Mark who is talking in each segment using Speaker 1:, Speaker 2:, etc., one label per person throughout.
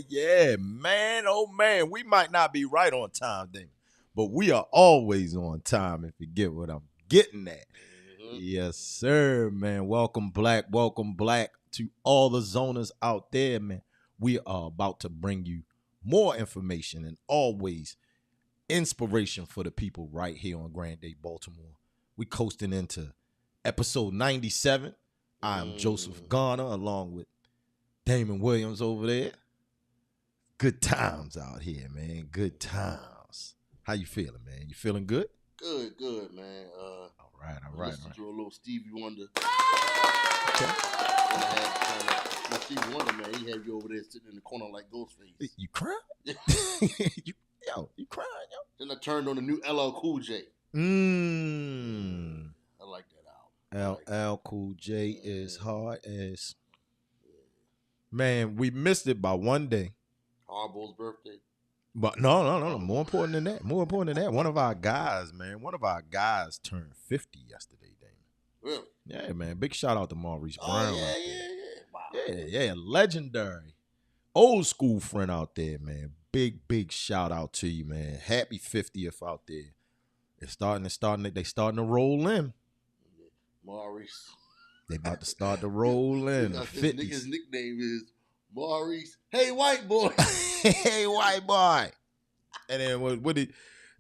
Speaker 1: Yeah, man. Oh, man. We might not be right on time, Damon, but we are always on time if you get what I'm getting at. Yes, sir, man. Welcome, Black. Welcome, Black, to all the zoners out there, man. We are about to bring you more information and always inspiration for the people right here on Grand Day Baltimore. We coasting into episode 97. I'm Joseph Garner along with Damon Williams over there. Good times out here, man. Good times. How you feeling, man? You feeling good?
Speaker 2: Good, man.
Speaker 1: All right.
Speaker 2: Listen to a little Stevie Wonder.
Speaker 1: Okay.
Speaker 2: My Stevie Wonder, man, he had you over there sitting in the corner like Ghostface.
Speaker 1: You crying? You crying, yo?
Speaker 2: Then I turned on the new LL Cool J. I like that album.
Speaker 1: LL Cool J is hard as... Man, we missed it by one day.
Speaker 2: Hardball's birthday.
Speaker 1: But no. More important than that. One of our guys, turned 50 yesterday, Damon.
Speaker 2: Really?
Speaker 1: Yeah, man. Big shout out to Maurice Brown.
Speaker 2: Yeah. Wow.
Speaker 1: Yeah. Legendary. Old school friend out there, man. Big shout out to you, man. Happy 50th out there. They starting to roll in.
Speaker 2: Maurice.
Speaker 1: They about to start to roll in.
Speaker 2: His nickname is Maurice. Hey, white boy.
Speaker 1: Hey, white boy. And then what did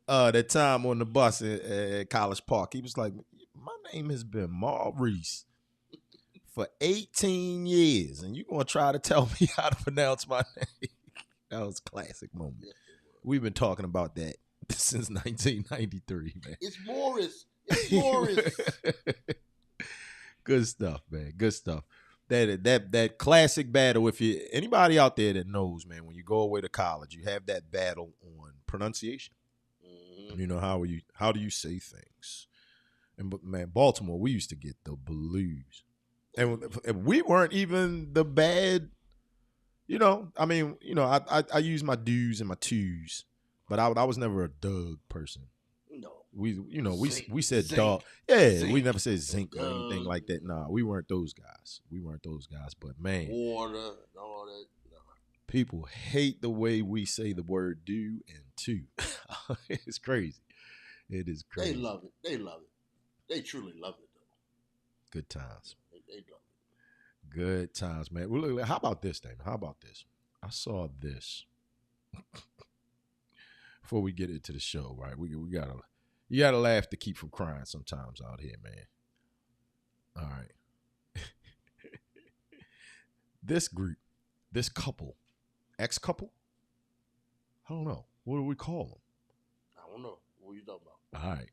Speaker 1: that time on the bus at College Park, he was like, my name has been Maurice for 18 years, and you gonna try to tell me how to pronounce my name? That was a classic moment.
Speaker 2: Yes,
Speaker 1: We've been talking about that since 1993, man.
Speaker 2: It's Morris.
Speaker 1: Good stuff, man. Good stuff. That classic battle. If you anybody out there that knows, man, when you go away to college, you have that battle on pronunciation. You know, how do you say things? And man, Baltimore, we used to get the blues, and we weren't even the bad. You know, I mean, you know, I use my do's and my twos, but I was never a Doug person.
Speaker 2: No.
Speaker 1: We said
Speaker 2: zinc.
Speaker 1: dog. Yeah,
Speaker 2: Zinc.
Speaker 1: we never said zinc or anything like that. Nah, we weren't those guys. But man,
Speaker 2: water and all that. No.
Speaker 1: People hate the way we say the word do and to. It's crazy. It is crazy.
Speaker 2: They love it. They truly love it, though.
Speaker 1: Good times.
Speaker 2: They love it.
Speaker 1: Good times, man. Well, look, how about this, Damon? How about this? I saw this. Before we get into the show, right? You gotta laugh to keep from crying sometimes out here, man. All right. This group, this couple, ex-couple, I don't know. What do we call them?
Speaker 2: I don't know. What are you talking about?
Speaker 1: All right.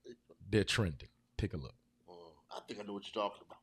Speaker 1: They're trending. Take a look.
Speaker 2: I think I know what you're talking about.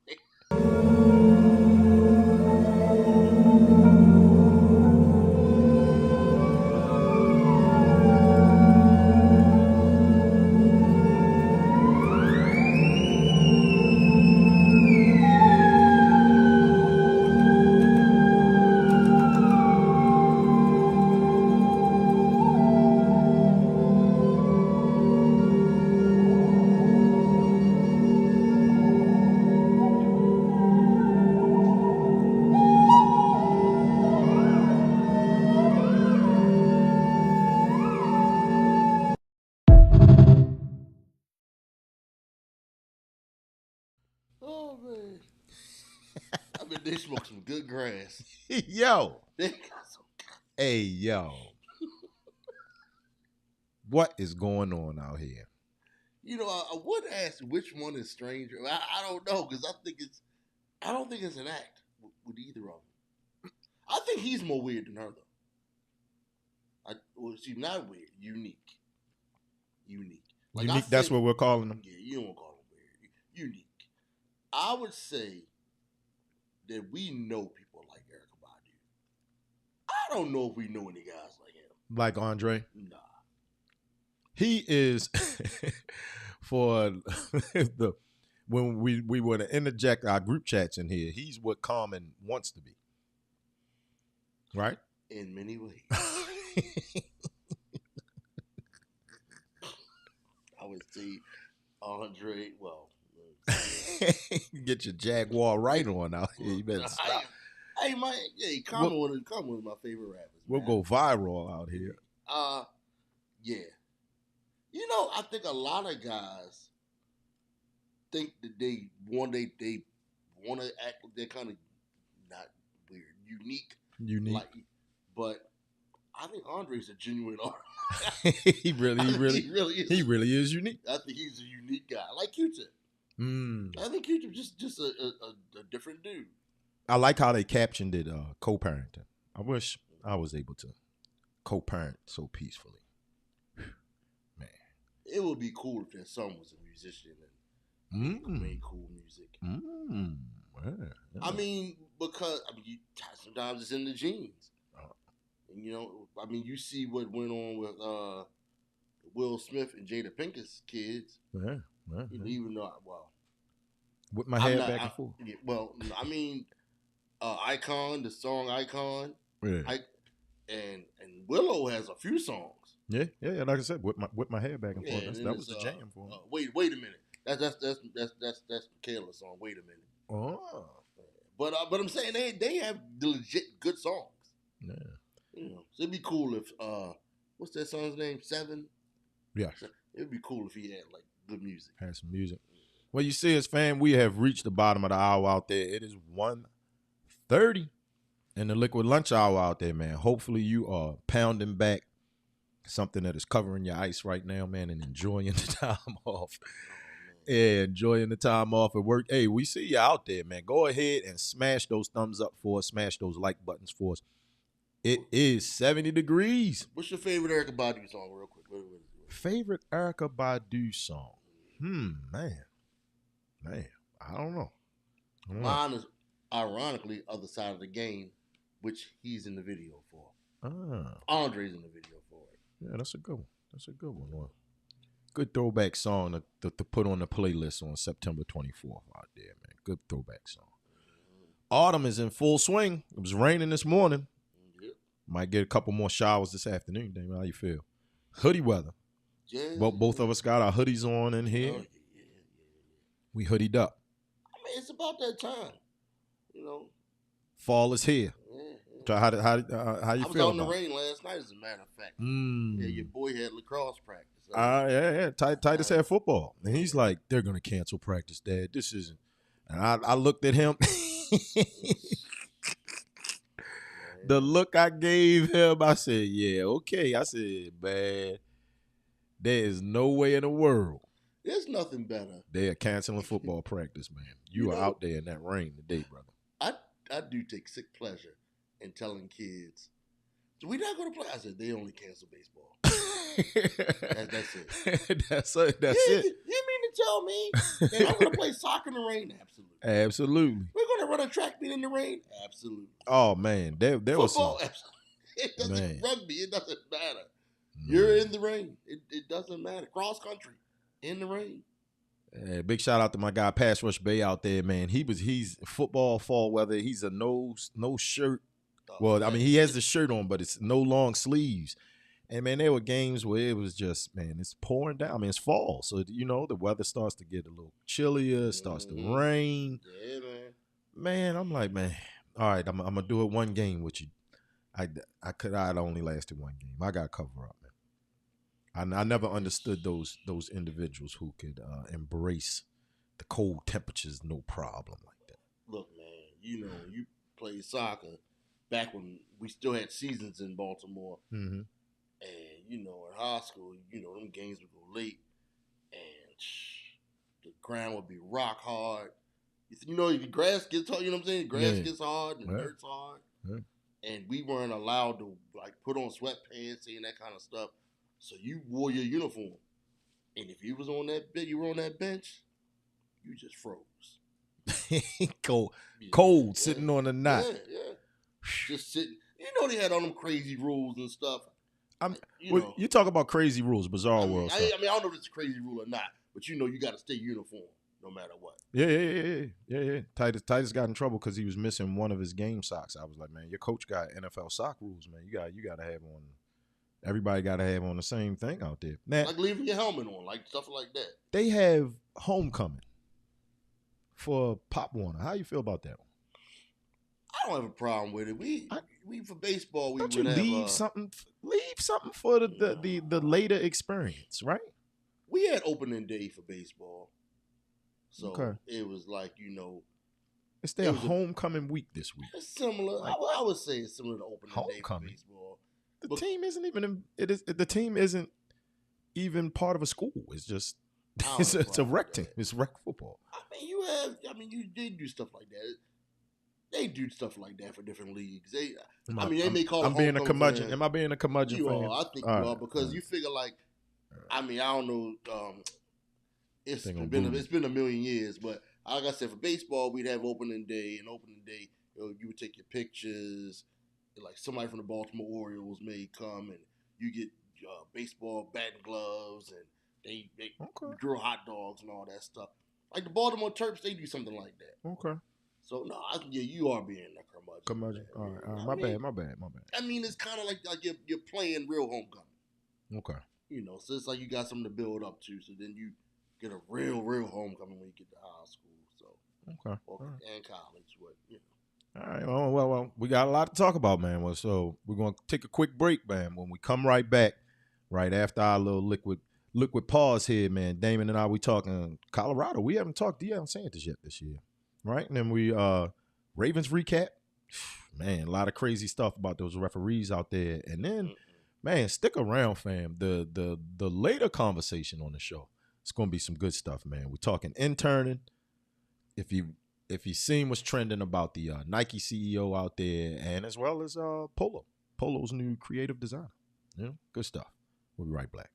Speaker 2: Oh, man. I mean, they smoke some good grass.
Speaker 1: Yo.
Speaker 2: They got some.
Speaker 1: Hey, yo. What is going on out here?
Speaker 2: You know, I would ask which one is stranger. I don't know, because I don't think it's an act with either of them. I think he's more weird than her, though. She's not weird. Unique. Like
Speaker 1: Unique, that's what we're calling them?
Speaker 2: Yeah, you don't call them weird. Unique. I would say that we know people like Erykah Badu. I don't know if we know any guys like him.
Speaker 1: Like Andre?
Speaker 2: Nah.
Speaker 1: He is for when we were to interject our group chats in here, he's what Common wants to be. Right?
Speaker 2: In many ways. I would say Andre, well.
Speaker 1: Get your Jaguar right on out here. You better stop.
Speaker 2: I Hey, man. Yeah, Common was my favorite rappers.
Speaker 1: We'll go viral out here.
Speaker 2: Yeah. I think a lot of guys think that they want to act. They're kind of not weird, unique. But I think Andre's a genuine artist.
Speaker 1: he really is unique.
Speaker 2: I think he's a unique guy, like Q-Tip. I think Q-Tip just a different dude.
Speaker 1: I like how they captioned it co-parenting. I wish I was able to co-parent so peacefully. Man,
Speaker 2: it would be cool if their son was a musician and made cool music. Yeah. I mean, because sometimes it's in the genes. And, you see what went on with Will Smith and Jada Pinkett's kids. Even though,
Speaker 1: with my head back and forth.
Speaker 2: Yeah, well, I mean, Icon, the song Icon.
Speaker 1: Yeah.
Speaker 2: And Willow has a few songs.
Speaker 1: Yeah. Like I said, with my hair back and forth. That was the jam for him.
Speaker 2: Wait a minute. That's Kayla's song. Wait a minute.
Speaker 1: Oh.
Speaker 2: But I'm saying they have legit good songs.
Speaker 1: Yeah.
Speaker 2: So it'd be cool if what's that song's name? 7?
Speaker 1: Yeah.
Speaker 2: It'd be cool if he had like good music.
Speaker 1: Had some music. Well, you see, as fam, we have reached the bottom of the hour out there. It is 1:30 in the liquid lunch hour out there, man. Hopefully you are pounding back something that is covering your ice right now, man, and enjoying the time off. Yeah, enjoying the time off at work. Hey, we see you out there, man. Go ahead and smash those thumbs up for us. Smash those like buttons for us. It is 70 degrees.
Speaker 2: What's your favorite Erykah Badu song, real quick? What
Speaker 1: favorite Erykah Badu song? Man, I don't know.
Speaker 2: Mine is, ironically, Other Side of the Game, which he's in the video for. Andre's in the video for it.
Speaker 1: Yeah, that's a good one. Good throwback song to put on the playlist on September 24th out there, man. Good throwback song. Autumn is in full swing. It was raining this morning. Yep. Might get a couple more showers this afternoon. Damon, how you feel? Hoodie weather.
Speaker 2: Yeah.
Speaker 1: Both of us got our hoodies on in here.
Speaker 2: Yeah.
Speaker 1: We hoodied up.
Speaker 2: I mean, it's about that time.
Speaker 1: Fall is here.
Speaker 2: Yeah.
Speaker 1: How you feel?
Speaker 2: I was out in the rain last night, as a matter of fact. Yeah, your boy had lacrosse practice.
Speaker 1: Yeah. Titus had football. And he's like, they're going to cancel practice, Dad. This isn't. And I looked at him. The look I gave him, I said, yeah, okay. I said, man, there is no way in the world.
Speaker 2: There's nothing better.
Speaker 1: They are canceling football practice, man. You are out there in that rain today, brother.
Speaker 2: I do take sick pleasure in telling kids, so we're not going to play. I said, they only cancel baseball. That's it.
Speaker 1: That's it.
Speaker 2: You mean to tell me that I'm going to play soccer in the rain? Absolutely.
Speaker 1: Absolutely.
Speaker 2: We're going to run a track meet in the rain? Absolutely.
Speaker 1: Oh, man. There was some.
Speaker 2: Football? Absolutely. It doesn't rugby. It doesn't matter. You're in the rain. It doesn't matter. Cross country. In the rain.
Speaker 1: Yeah, big shout out to my guy Pass Rush Bay out there, man. He's football fall weather. He's a no shirt. Well, I mean, he has the shirt on, but it's no long sleeves. And man, there were games where it was just, man, it's pouring down. I mean, it's fall, so the weather starts to get a little chillier. It starts to rain.
Speaker 2: Yeah, man.
Speaker 1: Man, I'm like, man, all right, I'm gonna do it one game with you. I'd only lasted one game. I got to cover up, man. I never understood those individuals who could embrace the cold temperatures, no problem like that.
Speaker 2: Look, man, you played soccer back when we still had seasons in Baltimore.
Speaker 1: Mm-hmm.
Speaker 2: And, in high school, them games would go late. And the ground would be rock hard. The grass gets hard, you know what I'm saying? The grass gets hard and the dirt's hard. Yeah. And we weren't allowed to, put on sweatpants and that kind of stuff. So you wore your uniform. And if you were on that bench, you just froze.
Speaker 1: Cold, sitting on the knot.
Speaker 2: Yeah. Just sitting. They had all them crazy rules and stuff.
Speaker 1: You talk about crazy rules, bizarre world stuff.
Speaker 2: I don't know if it's a crazy rule or not, but you got to stay uniform no matter what.
Speaker 1: Yeah. Titus got in trouble because he was missing one of his game socks. I was like, man, your coach got NFL sock rules, man. You got to have on. Everybody got to have on the same thing out there. Now,
Speaker 2: like leaving your helmet on, like stuff like that.
Speaker 1: They have homecoming for Pop Warner. How you feel about that one?
Speaker 2: I don't have a problem with it. We for baseball we
Speaker 1: don't
Speaker 2: would
Speaker 1: you
Speaker 2: have
Speaker 1: leave something for the later experience, right?
Speaker 2: We had opening day for baseball, so
Speaker 1: Okay.
Speaker 2: it was like
Speaker 1: it's their homecoming week this week.
Speaker 2: It's similar.
Speaker 1: Like,
Speaker 2: I would say it's similar to opening day for baseball.
Speaker 1: The team isn't even. The team isn't even part of a school. It's just it's a rec team. It's rec football.
Speaker 2: I mean, you did do stuff like that. They do stuff like that for different leagues. They may call it.
Speaker 1: I'm being a curmudgeon. Am I being a curmudgeon?
Speaker 2: You are. I think you are because you figure like. I mean, I don't know. It's been a million years, but like I said, for baseball, we'd have opening day, and opening day, you would take your pictures. Like somebody from the Baltimore Orioles may come, and you get baseball bat and gloves, and they grill hot dogs and all that stuff. Like the Baltimore Terps, they do something like that.
Speaker 1: Okay.
Speaker 2: So no, you are being a curmudgeon.
Speaker 1: All right. My bad.
Speaker 2: I mean, it's kind of like you're playing real homecoming.
Speaker 1: Okay.
Speaker 2: So it's like you got something to build up to. So then you get a real homecoming when you get to high school. So and college,
Speaker 1: All right. Well, we got a lot to talk about, man. Well, so we're gonna take a quick break, man. When we come right back, right after our little liquid pause here, man. Damon and I, we talking Colorado. We haven't talked Deion Sanders yet this year, right? And then we Ravens recap. Man, a lot of crazy stuff about those referees out there, and then. Man, stick around, fam. The later conversation on the show, it's gonna be some good stuff, man. We're talking interning. If you seen what's trending about the Nike CEO out there, and as well as Polo's new creative designer, good stuff. We'll be right back.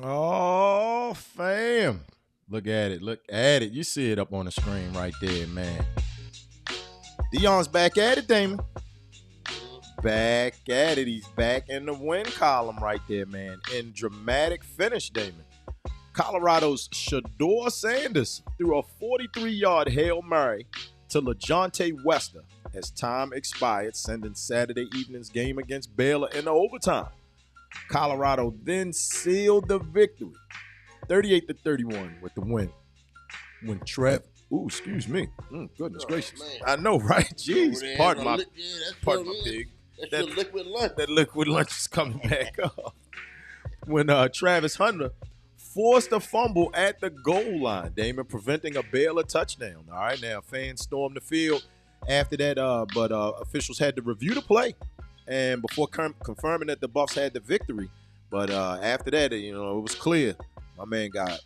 Speaker 1: Oh, fam. Look at it. You see it up on the screen right there, man. Deion's back at it, Damon. Back at it. He's back in the win column right there, man. In dramatic finish, Damon. Colorado's Shedeur Sanders threw a 43-yard Hail Mary to LaJohntay Wester as time expired, sending Saturday evening's game against Baylor into overtime. Colorado then sealed the victory, 38-31 with the win. When Trev, excuse me, goodness gracious, man. I know, right? Jeez, pardon my pig.
Speaker 2: That's your liquid lunch.
Speaker 1: That liquid lunch is coming back up. When Travis Hunter forced a fumble at the goal line, Damon, preventing a Baylor touchdown. All right, now fans stormed the field after that, but officials had to review the play and before confirming that the Buffs had the victory. But after that, it was clear. My man got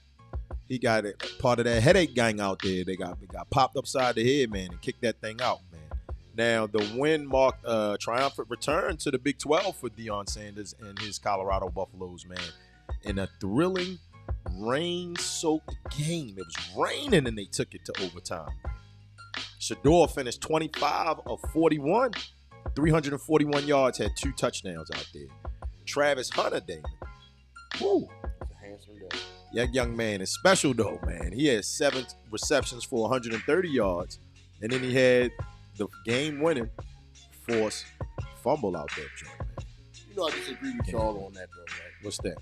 Speaker 1: it, part of that headache gang out there. They got popped upside the head, man, and kicked that thing out, man. Now, the win marked a triumphant return to the Big 12 for Deion Sanders and his Colorado Buffaloes, man, in a thrilling, rain-soaked game. It was raining, and they took it to overtime. Shedeur finished 25 of 41, 341 yards, had 2 touchdowns out there. Travis Hunter, Damon. Woo.
Speaker 2: That's a handsome day.
Speaker 1: That young man is special, though, man. He had 7 receptions for 130 yards, and then he had the game-winning forced fumble out there, joint, man.
Speaker 2: I disagree with y'all on that, though, right?
Speaker 1: What's that?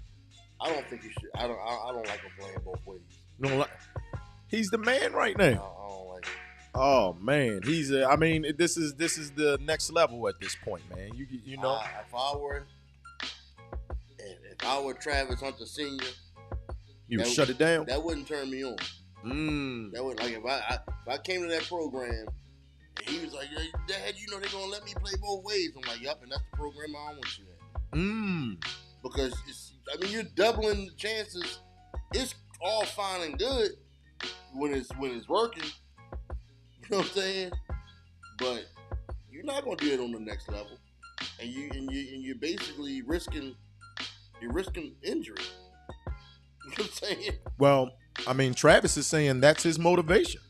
Speaker 2: I don't think you should. I don't like him playing both ways.
Speaker 1: No, he's the man right now.
Speaker 2: I don't like him.
Speaker 1: Oh man, he's. This is the next level at this point, man. You know.
Speaker 2: If I were Travis Hunter Sr.,
Speaker 1: You would shut it down?
Speaker 2: That wouldn't turn me on. That would, like, if I came to that program and he was like, hey, Dad, you know they're gonna let me play both ways. I'm like, yup, and that's the program I don't want you at. Because you're doubling the chances. It's all fine and good when it's working. You know what I'm saying? But you're not gonna do it on the next level, and you're basically risking injury. You know what I'm saying?
Speaker 1: Well, I mean, Travis is saying that's his motivation.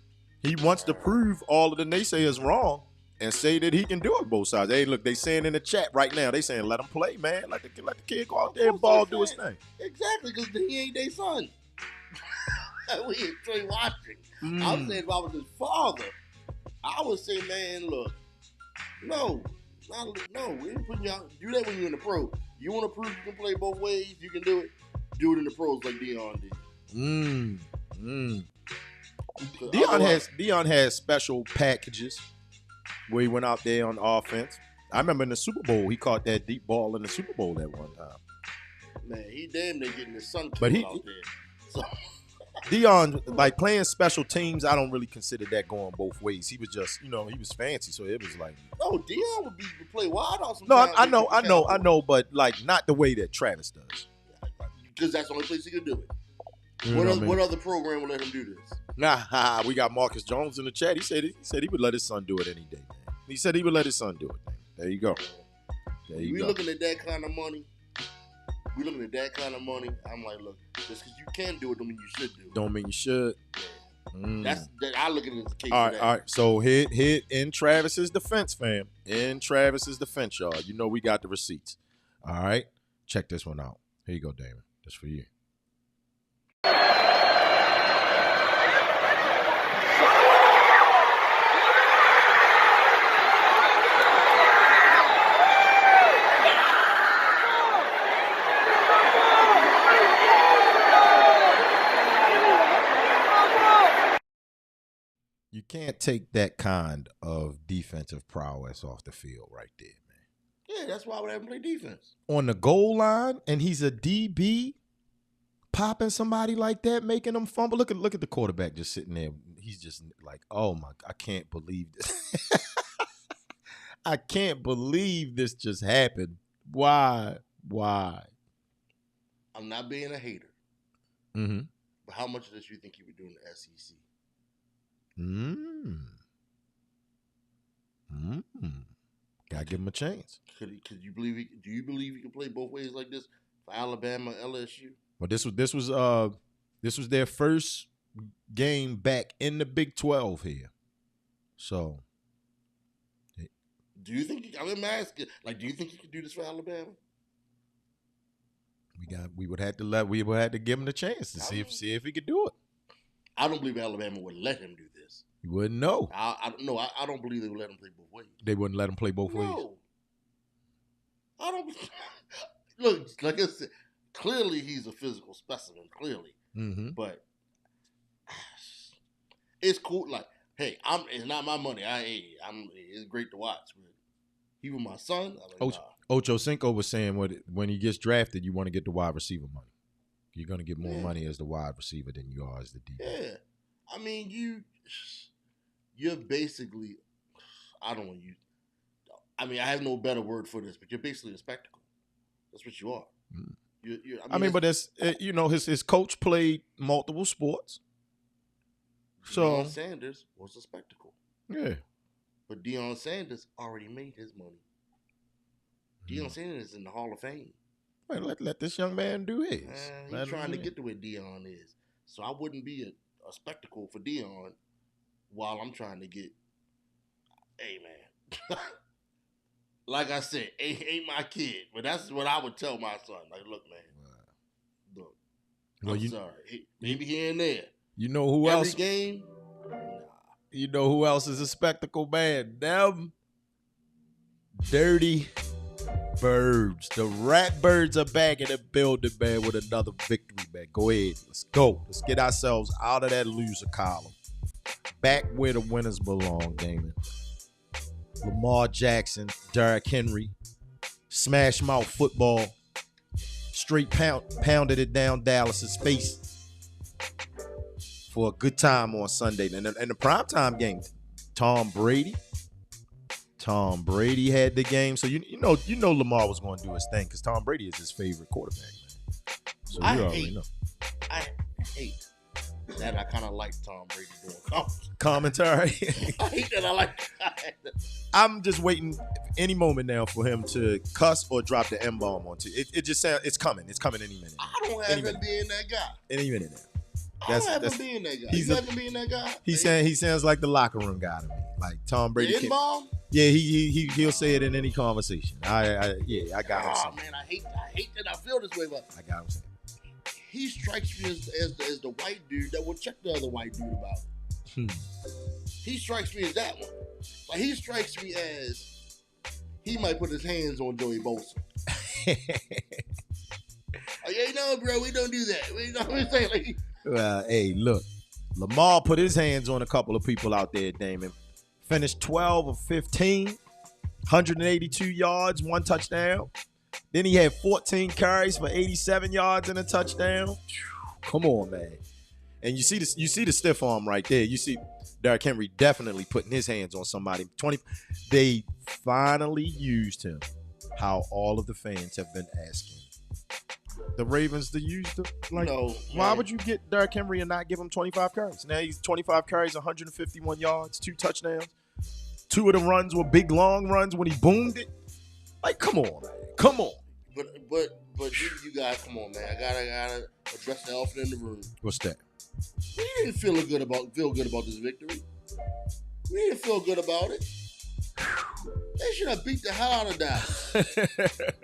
Speaker 1: He wants to prove all of the naysayers wrong and say that he can do it both sides. Hey, look, they saying in the chat right now, they saying let him play, man. Let the kid go out there and ball, do his thing.
Speaker 2: Exactly, because he ain't their son. We ain't straight watching. I'm saying if I was his father, I would say, man, look, no, we ain't putting you out. Do that when you're in the pro. You want to prove you can play both ways, you can do it. Do it in the pros like Deion did.
Speaker 1: Deion has special packages where he went out there on offense. I remember in the Super Bowl, he caught that deep ball in the Super Bowl that one time.
Speaker 2: Man, he damn near getting his son killed out there. So.
Speaker 1: Deion, like playing special teams, I don't really consider that going both ways. He was just, he was fancy, so it was like.
Speaker 2: No, Deion would play wide out sometimes.
Speaker 1: No, I know, but like not the way that Travis does.
Speaker 2: Because that's the only place he could do it. What other program would let him do this?
Speaker 1: Nah, we got Marcus Jones in the chat. He said he would let his son do it any day, man. He said he would let his son do it, man. There you go.
Speaker 2: We looking at that kind of money. I'm like, look, just because you can do it don't mean you should do it.
Speaker 1: Don't mean you should.
Speaker 2: I look at it as a case
Speaker 1: all
Speaker 2: of that.
Speaker 1: All right. So hit in Travis's defense, fam. In Travis's defense, y'all. You know we got the receipts. All right. Check this one out. Here you go, Damon. That's for you. You can't take that kind of defensive prowess off the field right there, man.
Speaker 2: Yeah, that's why I would have him play defense.
Speaker 1: On the goal line, and he's a DB, popping somebody like that, making them fumble. Look at the quarterback just sitting there. He's just like, oh my, I can't believe this. I can't believe this just happened. Why?
Speaker 2: I'm not being a hater. But how much of this you think he would do in the SEC?
Speaker 1: Gotta give him a chance.
Speaker 2: Do you believe he can play both ways like this for Alabama, LSU?
Speaker 1: Well, this was their first game back in the Big 12 here. So,
Speaker 2: do you think? I'm asking. Like, do you think he could do this for Alabama?
Speaker 1: We would have to give him the chance to see if he could do it.
Speaker 2: I don't believe Alabama would let him do this.
Speaker 1: You wouldn't know.
Speaker 2: I don't believe they would let him play both ways.
Speaker 1: They wouldn't let him play both ways?
Speaker 2: No. I don't. Look, like I said, clearly he's a physical specimen, clearly. But it's cool. Like, hey, it's not my money. It's great to watch. But even my son, I'm like,
Speaker 1: Ocho Cinco was saying when he gets drafted, you want to get the wide receiver money. You're going to get more money as the wide receiver than you are as the DB.
Speaker 2: Yeah. I mean, you're basically, I have no better word for this, but you're basically a spectacle. That's what you are.
Speaker 1: But that's, his coach played multiple sports.
Speaker 2: Deion Sanders was a spectacle.
Speaker 1: Yeah.
Speaker 2: But Deion Sanders already made his money. Deion Sanders is in the Hall of Fame.
Speaker 1: Well, let this young man do his.
Speaker 2: He's trying to get to where Deion is. So I wouldn't be a spectacle for Deion while I'm trying to get, hey, man. Like I said, ain't my kid. But that's what I would tell my son. Like, look, man. Look, I'm sorry. Maybe here and there.
Speaker 1: You know who else?
Speaker 2: Every game? Nah.
Speaker 1: You know who else is a spectacle, man? Them dirty birds. The rat birds are back in the building, man, with another victory, man. Go ahead. Let's go. Let's get ourselves out of that loser column. Back where the winners belong, Damon. Lamar Jackson, Derrick Henry, smash mouth football, straight pounded it down Dallas's face. for a good time on Sunday. And the primetime game, Tom Brady had the game. So you know Lamar was going to do his thing because Tom Brady is his favorite quarterback, man. So you already know.
Speaker 2: I hate that. I kind of like Tom Brady doing
Speaker 1: commentary.
Speaker 2: I hate that. I like that.
Speaker 1: I'm just waiting any moment now for him to cuss or drop the M-bomb onto it. It just sounds it's coming. It's coming any minute.
Speaker 2: I don't have him being that guy.
Speaker 1: Any minute now.
Speaker 2: I don't have him being that guy. You have him being that guy?
Speaker 1: He sounds like the locker room guy to me. Like Tom Brady.
Speaker 2: The M-bomb?
Speaker 1: Yeah, he'll say it in any conversation. I got him.
Speaker 2: Oh man, I hate that I feel this way, but
Speaker 1: I got him saying.
Speaker 2: He strikes me as the white dude that will check the other white dude about. He strikes me as that one. Like he strikes me as he might put his hands on Joey Bosa. Like, hey, no, bro, we don't do that. You know what I'm saying? Like,
Speaker 1: well, hey, look, Lamar put his hands on a couple of people out there, Damon. Finished 12 of 15, 182 yards, 1 touchdown. Then he had 14 carries for 87 yards and a touchdown. Come on, man. And you see the stiff arm right there. You see Derrick Henry definitely putting his hands on somebody. They finally used him how all of the fans have been asking the Ravens to use them. Like, why would you get Derrick Henry and not give him 25 carries? Now he's 25 carries, 151 yards, 2 touchdowns. 2 of the runs were big, long runs when he boomed it. Like, come on, man. Come on.
Speaker 2: But you guys, come on, man. I gotta address the elephant in the room.
Speaker 1: What's that?
Speaker 2: We didn't feel good about this victory. We didn't feel good about it. They should have beat the hell out of Dallas.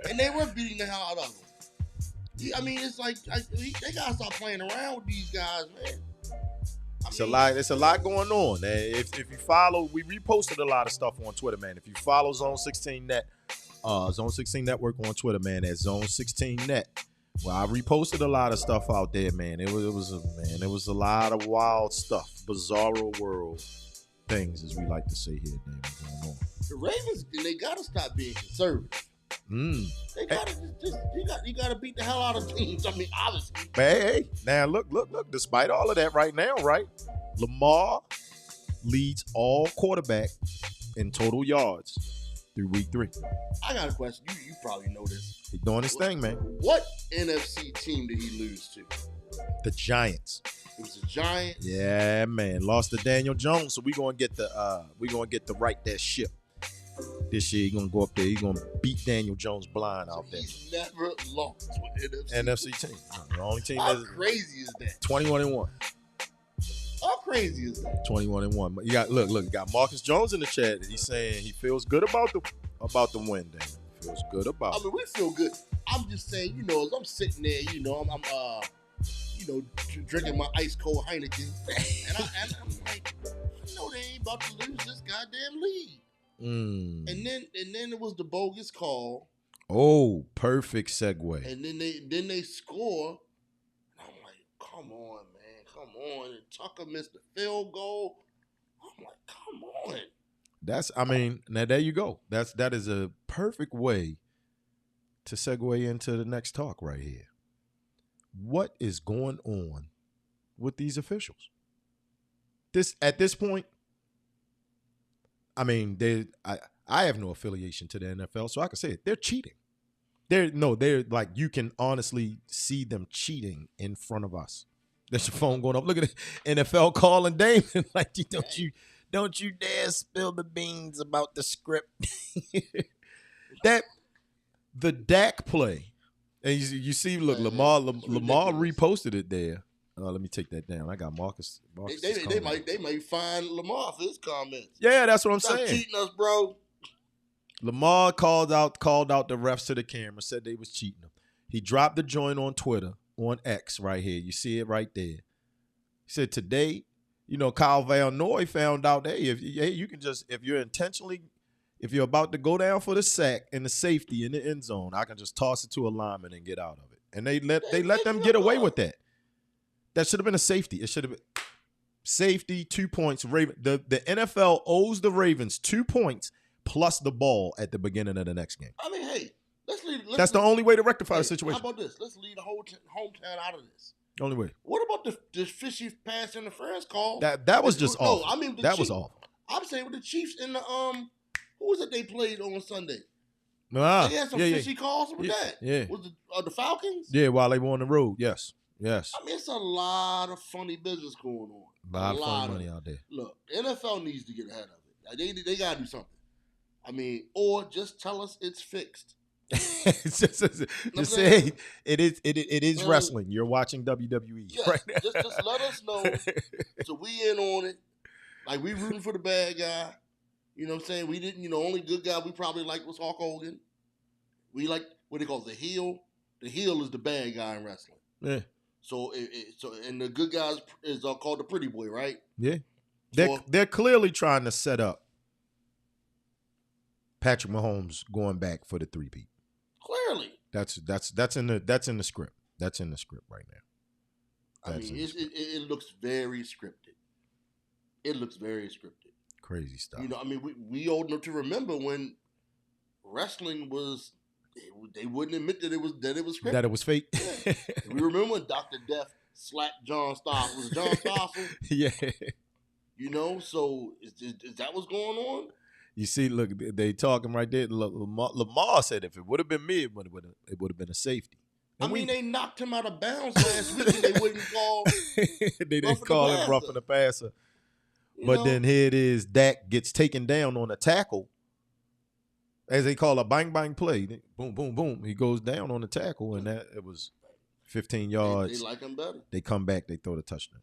Speaker 2: And they were beating the hell out of them. I mean, it's like they gotta stop playing around with these guys, man. It's
Speaker 1: a lot going on. If you follow, we reposted a lot of stuff on Twitter, man. If you follow Zone 16 Net, Zone 16 Network on Twitter, man, at Zone 16 Net. Well, I reposted a lot of stuff out there, man. It was a lot of wild stuff, bizarro world things, as we like to say here, Damon, going on.
Speaker 2: The Ravens, they gotta stop being conservative. They gotta you gotta beat the hell out of teams. I mean, obviously.
Speaker 1: Hey, now look. Despite all of that, right now, right, Lamar leads all quarterback in total yards through week 3.
Speaker 2: I got a question. You probably know this.
Speaker 1: He's doing his thing, man.
Speaker 2: What NFC team did he lose to?
Speaker 1: The Giants.
Speaker 2: It was the Giants.
Speaker 1: Yeah, man. Lost to Daniel Jones, so we're gonna get the right that ship. This year, he's going to go up there. He's going to beat Daniel Jones blind out there.
Speaker 2: He's never lost with
Speaker 1: NFC team. The only team
Speaker 2: How crazy is that?
Speaker 1: 21-1.
Speaker 2: How crazy is that?
Speaker 1: 21-1. You got you got Marcus Jones in the chat. He's saying he feels good about the win, Damon. Feels good about it.
Speaker 2: I mean, we feel good. I'm just saying, as I'm sitting there, I'm drinking my ice cold Heineken, and I'm like, I know they ain't about to lose this goddamn league. And then it was the bogus call.
Speaker 1: Oh, perfect segue.
Speaker 2: And then they score. And I'm like, come on, man, come on. And Tucker missed the field goal. I'm like, come on.
Speaker 1: Now there you go. That is a perfect way to segue into the next talk right here. What is going on with these officials? At this point, I mean, I have no affiliation to the NFL, so I can say it. They're cheating. They're like, you can honestly see them cheating in front of us. There's your phone going up. Look at it. NFL calling Damon. Like, don't you dare spill the beans about the script. The Dak play. And you see, look, Lamar reposted it there. Let me take that down. I got Marcus.
Speaker 2: They might find Lamar for his comments.
Speaker 1: Yeah, that's what I'm saying.
Speaker 2: Stop cheating us, bro.
Speaker 1: Lamar called out the refs to the camera, said they was cheating them. He dropped the joint on Twitter, on X right here. You see it right there. He said today, Kyle Van Noy found out, you can just, if you're about to go down for the sack and the safety in the end zone, I can just toss it to a lineman and get out of it. And they let them get away with that. That should have been a safety. It should have been safety, 2 points. The NFL owes the Ravens 2 points plus the ball at the beginning of the next game.
Speaker 2: I mean, hey,
Speaker 1: that's the only way to rectify the situation.
Speaker 2: How about this? Let's leave the whole hometown out of this.
Speaker 1: Only way.
Speaker 2: What about the fishy pass interference call?
Speaker 1: That was just awful.
Speaker 2: No, I mean
Speaker 1: that was awful.
Speaker 2: I'm saying with the Chiefs and the who was it they played on Sunday? They had some fishy calls with that.
Speaker 1: Yeah.
Speaker 2: Was the Falcons?
Speaker 1: Yeah, while they were on the road. Yes.
Speaker 2: I mean, it's a lot of funny business going on.
Speaker 1: A lot of funny money out there.
Speaker 2: Look, the NFL needs to get ahead of it. They got to do something. I mean, or just tell us it's fixed.
Speaker 1: just say it is wrestling. You're watching WWE right now.
Speaker 2: Just let us know so we in on it. Like, we rooting for the bad guy. You know what I'm saying? We didn't, only good guy we probably liked was Hulk Hogan. We like what they call the heel. The heel is the bad guy in wrestling. Yeah. So and the good guys is called the pretty boy, right? Yeah.
Speaker 1: They're clearly trying to set up Patrick Mahomes going back for the 3-peat.
Speaker 2: Clearly.
Speaker 1: That's in the script. That's in the script right now.
Speaker 2: It looks very scripted. It looks very scripted.
Speaker 1: Crazy stuff.
Speaker 2: I mean, we old enough to remember when wrestling was. They wouldn't admit that it was scripted.
Speaker 1: That it was fake.
Speaker 2: Yeah. We remember when Dr. Death slapped John Stossel. Was it John Stossel? Yeah. So is that what's going on?
Speaker 1: You see, look, they talking right there. Lamar said if it would have been me, it would have been a safety.
Speaker 2: And they knocked him out of bounds last week and they wouldn't call.
Speaker 1: They didn't call him roughing the passer. But then here it is. Dak gets taken down on a tackle. As they call a bang bang play, boom boom boom. He goes down on the tackle, and it was 15 yards.
Speaker 2: They like him better.
Speaker 1: They come back, they throw the touchdown.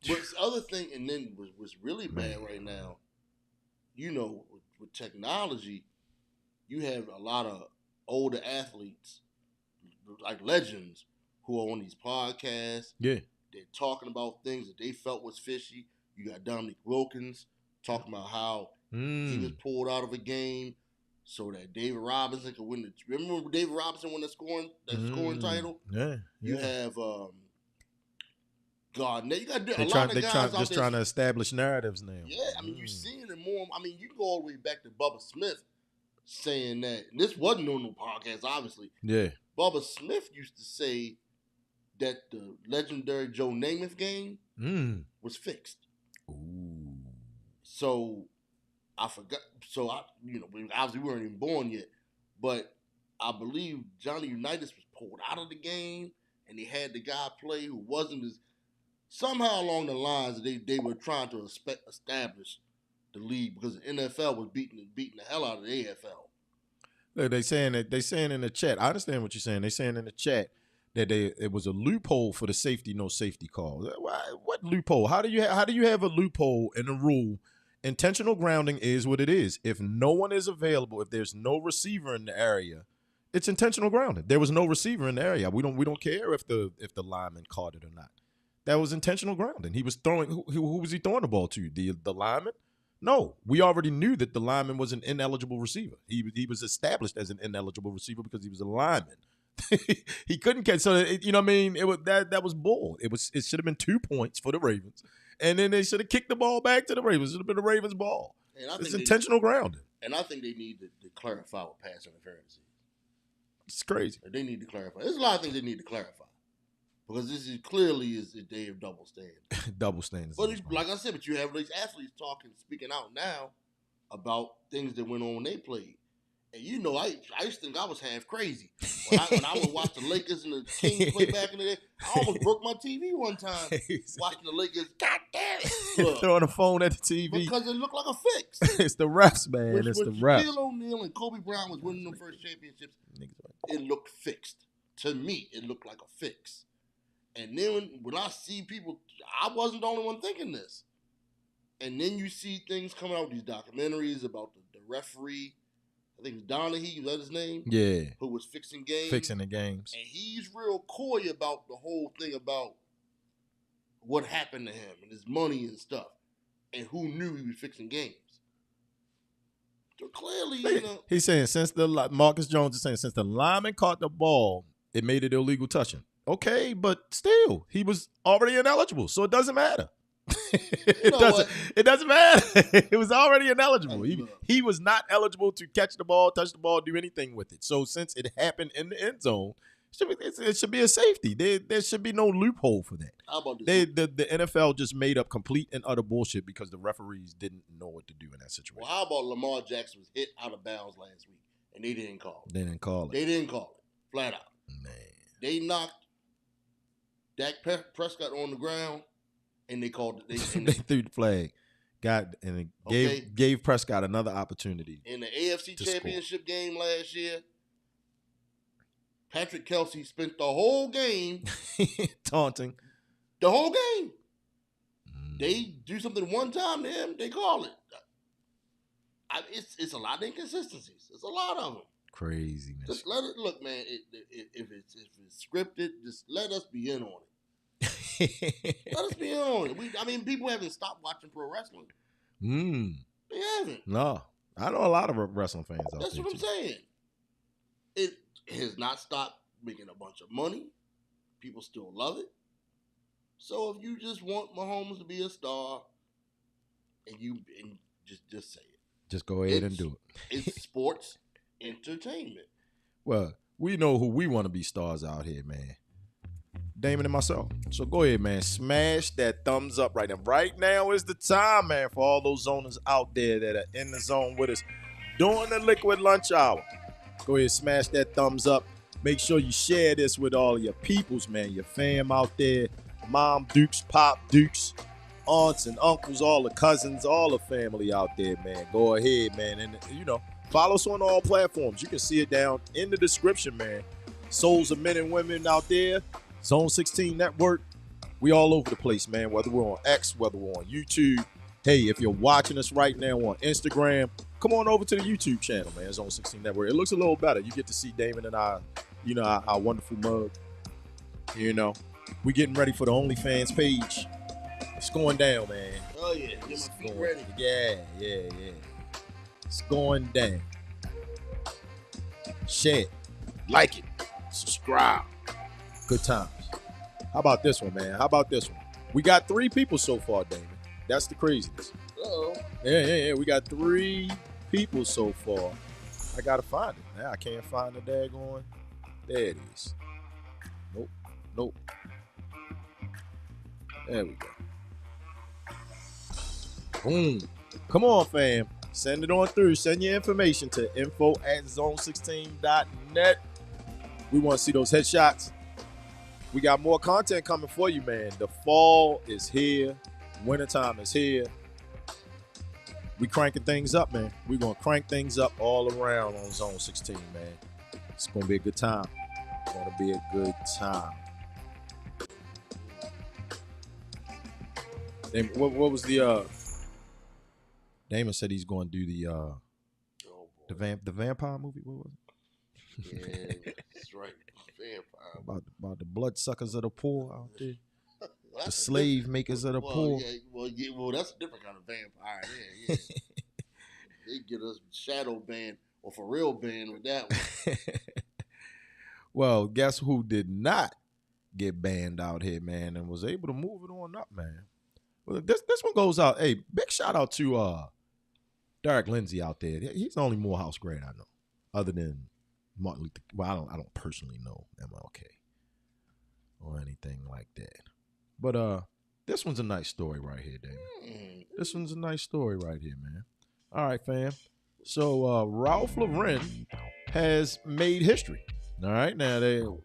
Speaker 2: But the other thing, and then was really bad right now. With technology, you have a lot of older athletes, like legends, who are on these podcasts. Yeah, they're talking about things that they felt was fishy. You got Dominic Wilkins talking about how he was pulled out of a game so that David Robinson could win remember when David Robinson won the scoring title? Yeah. You have God, now you got a lot of guys out there
Speaker 1: trying to establish narratives now.
Speaker 2: Yeah, I mean, you're seeing it more. I mean, you can go all the way back to Bubba Smith saying that. And this wasn't on no podcast, obviously. Yeah. Bubba Smith used to say that the legendary Joe Namath game was fixed. Ooh. So I forgot. So obviously we weren't even born yet, but I believe Johnny Unitas was pulled out of the game, and they had the guy play who wasn't as. Somehow along the lines, they were trying to establish the league because the NFL was beating the hell out of the AFL.
Speaker 1: Look, they saying in the chat. I understand what you're saying. They saying in the chat that it was a loophole for the safety no safety call. What loophole? How do you have a loophole in the rule? Intentional grounding is what it is. If no one is available, if there's no receiver in the area, it's intentional grounding. There was no receiver in the area. We don't care if the lineman caught it or not. That was intentional grounding. He was throwing. Who was he throwing the ball to? The lineman? No, we already knew that the lineman was an ineligible receiver. He was established as an ineligible receiver because he was a lineman. He couldn't catch. So you know what I mean? It was that was bull. It should have been 2 points for the Ravens, and then they should have kicked the ball back to the Ravens. It should have been the Ravens' ball. It's intentional grounding.
Speaker 2: And I think they need to clarify what pass interference is.
Speaker 1: It's crazy.
Speaker 2: They need to clarify. There's a lot of things they need to clarify. Because this is clearly a day of double standards.
Speaker 1: Double standards.
Speaker 2: But like I said, you have these athletes speaking out now about things that went on when they played. And I used to think I was half crazy. When I would watch the Lakers and the Kings play back in the day, I almost broke my TV one time watching the Lakers. God damn it.
Speaker 1: Throwing a phone at the TV.
Speaker 2: Because it looked like a fix.
Speaker 1: It's the refs, man. It's the refs.
Speaker 2: Shaquille O'Neal and Kobe Bryant was winning them first championships. It looked fixed. To me, it looked like a fix. And then when I see people, I wasn't the only one thinking this. And then you see things coming out, these documentaries about the referee. I think it's Donahue, is that his name? Yeah. Who was fixing games.
Speaker 1: Fixing the games.
Speaker 2: And he's real coy about the whole thing about what happened to him and his money and stuff. And who knew he was fixing games. So clearly,
Speaker 1: He's saying Marcus Jones is saying since the lineman caught the ball, it made it illegal touching. Okay, but still, he was already ineligible, so it doesn't matter. It doesn't matter. It was already ineligible. He was not eligible to catch the ball, touch the ball, do anything with it. So since it happened in the end zone, It should be a safety. There should be no loophole for that.
Speaker 2: How about this?
Speaker 1: The NFL just made up complete and utter bullshit because the referees didn't know what to do in that situation.
Speaker 2: Well, how about Lamar Jackson was hit out of bounds last week and they didn't call it?
Speaker 1: They didn't call it.
Speaker 2: They didn't call it. Flat out.
Speaker 1: Man.
Speaker 2: They knocked Dak Prescott on the ground and they called it.
Speaker 1: They threw the flag. Gave Prescott another opportunity.
Speaker 2: In the AFC Championship game last year, Patrick Kelce spent the whole game
Speaker 1: taunting.
Speaker 2: The whole game. They do something one time to him, they call it. It's a lot of inconsistencies. It's a lot of them.
Speaker 1: Crazy, man.
Speaker 2: Just let it look, man. If it's scripted, just let us be in on it. Let us be in on it. People haven't stopped watching pro wrestling. They haven't.
Speaker 1: No, I know a lot of wrestling fans out there.
Speaker 2: That's what I'm saying. It has not stopped making a bunch of money. People still love it. So if you just want Mahomes to be a star, and just say it.
Speaker 1: Just go ahead and do
Speaker 2: it. It's sports entertainment.
Speaker 1: Well, we know who we want to be stars out here, man. Damon and myself. So go ahead, man. Smash that thumbs up right now. Right now is the time, man, for all those zoners out there that are in the zone with us during the liquid lunch hour. Go ahead, smash that thumbs up. Make sure you share this with all your peoples, man. Your fam out there. Mom Dukes, Pop Dukes, aunts and uncles, all the cousins, all the family out there, man. Go ahead, man. And, follow us on all platforms. You can see it down in the description, man. Souls of men and women out there. Zone 16 Network. We all over the place, man. Whether we're on X, whether we're on YouTube. Hey, if you're watching us right now on Instagram, come on over to the YouTube channel, man. Zone 16 Network. It looks a little better. You get to see Damon and I, our wonderful mug. We getting ready for the OnlyFans page. It's going down, man.
Speaker 2: Oh, yeah. Get my feet ready.
Speaker 1: Yeah. It's going down. Share it. Like it. Subscribe. Good times. How about this one, man? We got 3 people so far, Damon. That's the craziness.
Speaker 2: Uh-oh.
Speaker 1: Yeah. We got 3 people so far. I got to find it. Now I can't find the daggone. There it is. Nope. There we go. Boom. Come on, fam. Send it on through. Send your information to info@zone16.net. We want to see those headshots. We got more content coming for you, man. The fall is here. Wintertime is here. We cranking things up, man. We're going to crank things up all around on Zone 16, man. It's going to be a good time. What was the Damon said he's going to do the vampire movie. What was
Speaker 2: it? Yeah, that's right. Vampire.
Speaker 1: About the bloodsuckers of the poor out there. Well, the slave makers of the poor.
Speaker 2: Well, that's a different kind of vampire. Yeah. They get us shadow banned or for real banned with that one.
Speaker 1: Well, guess who did not get banned out here, man, and was able to move it on up, man. Well, this one goes out. Hey, big shout out to Derek Lindsey out there. He's the only Morehouse grad I know, other than Martin Luther. Well, I don't personally know MLK or anything like that. But this one's a nice story right here, David. This one's a nice story right here, man. All right, fam. So Ralph Lauren has made history. All right, now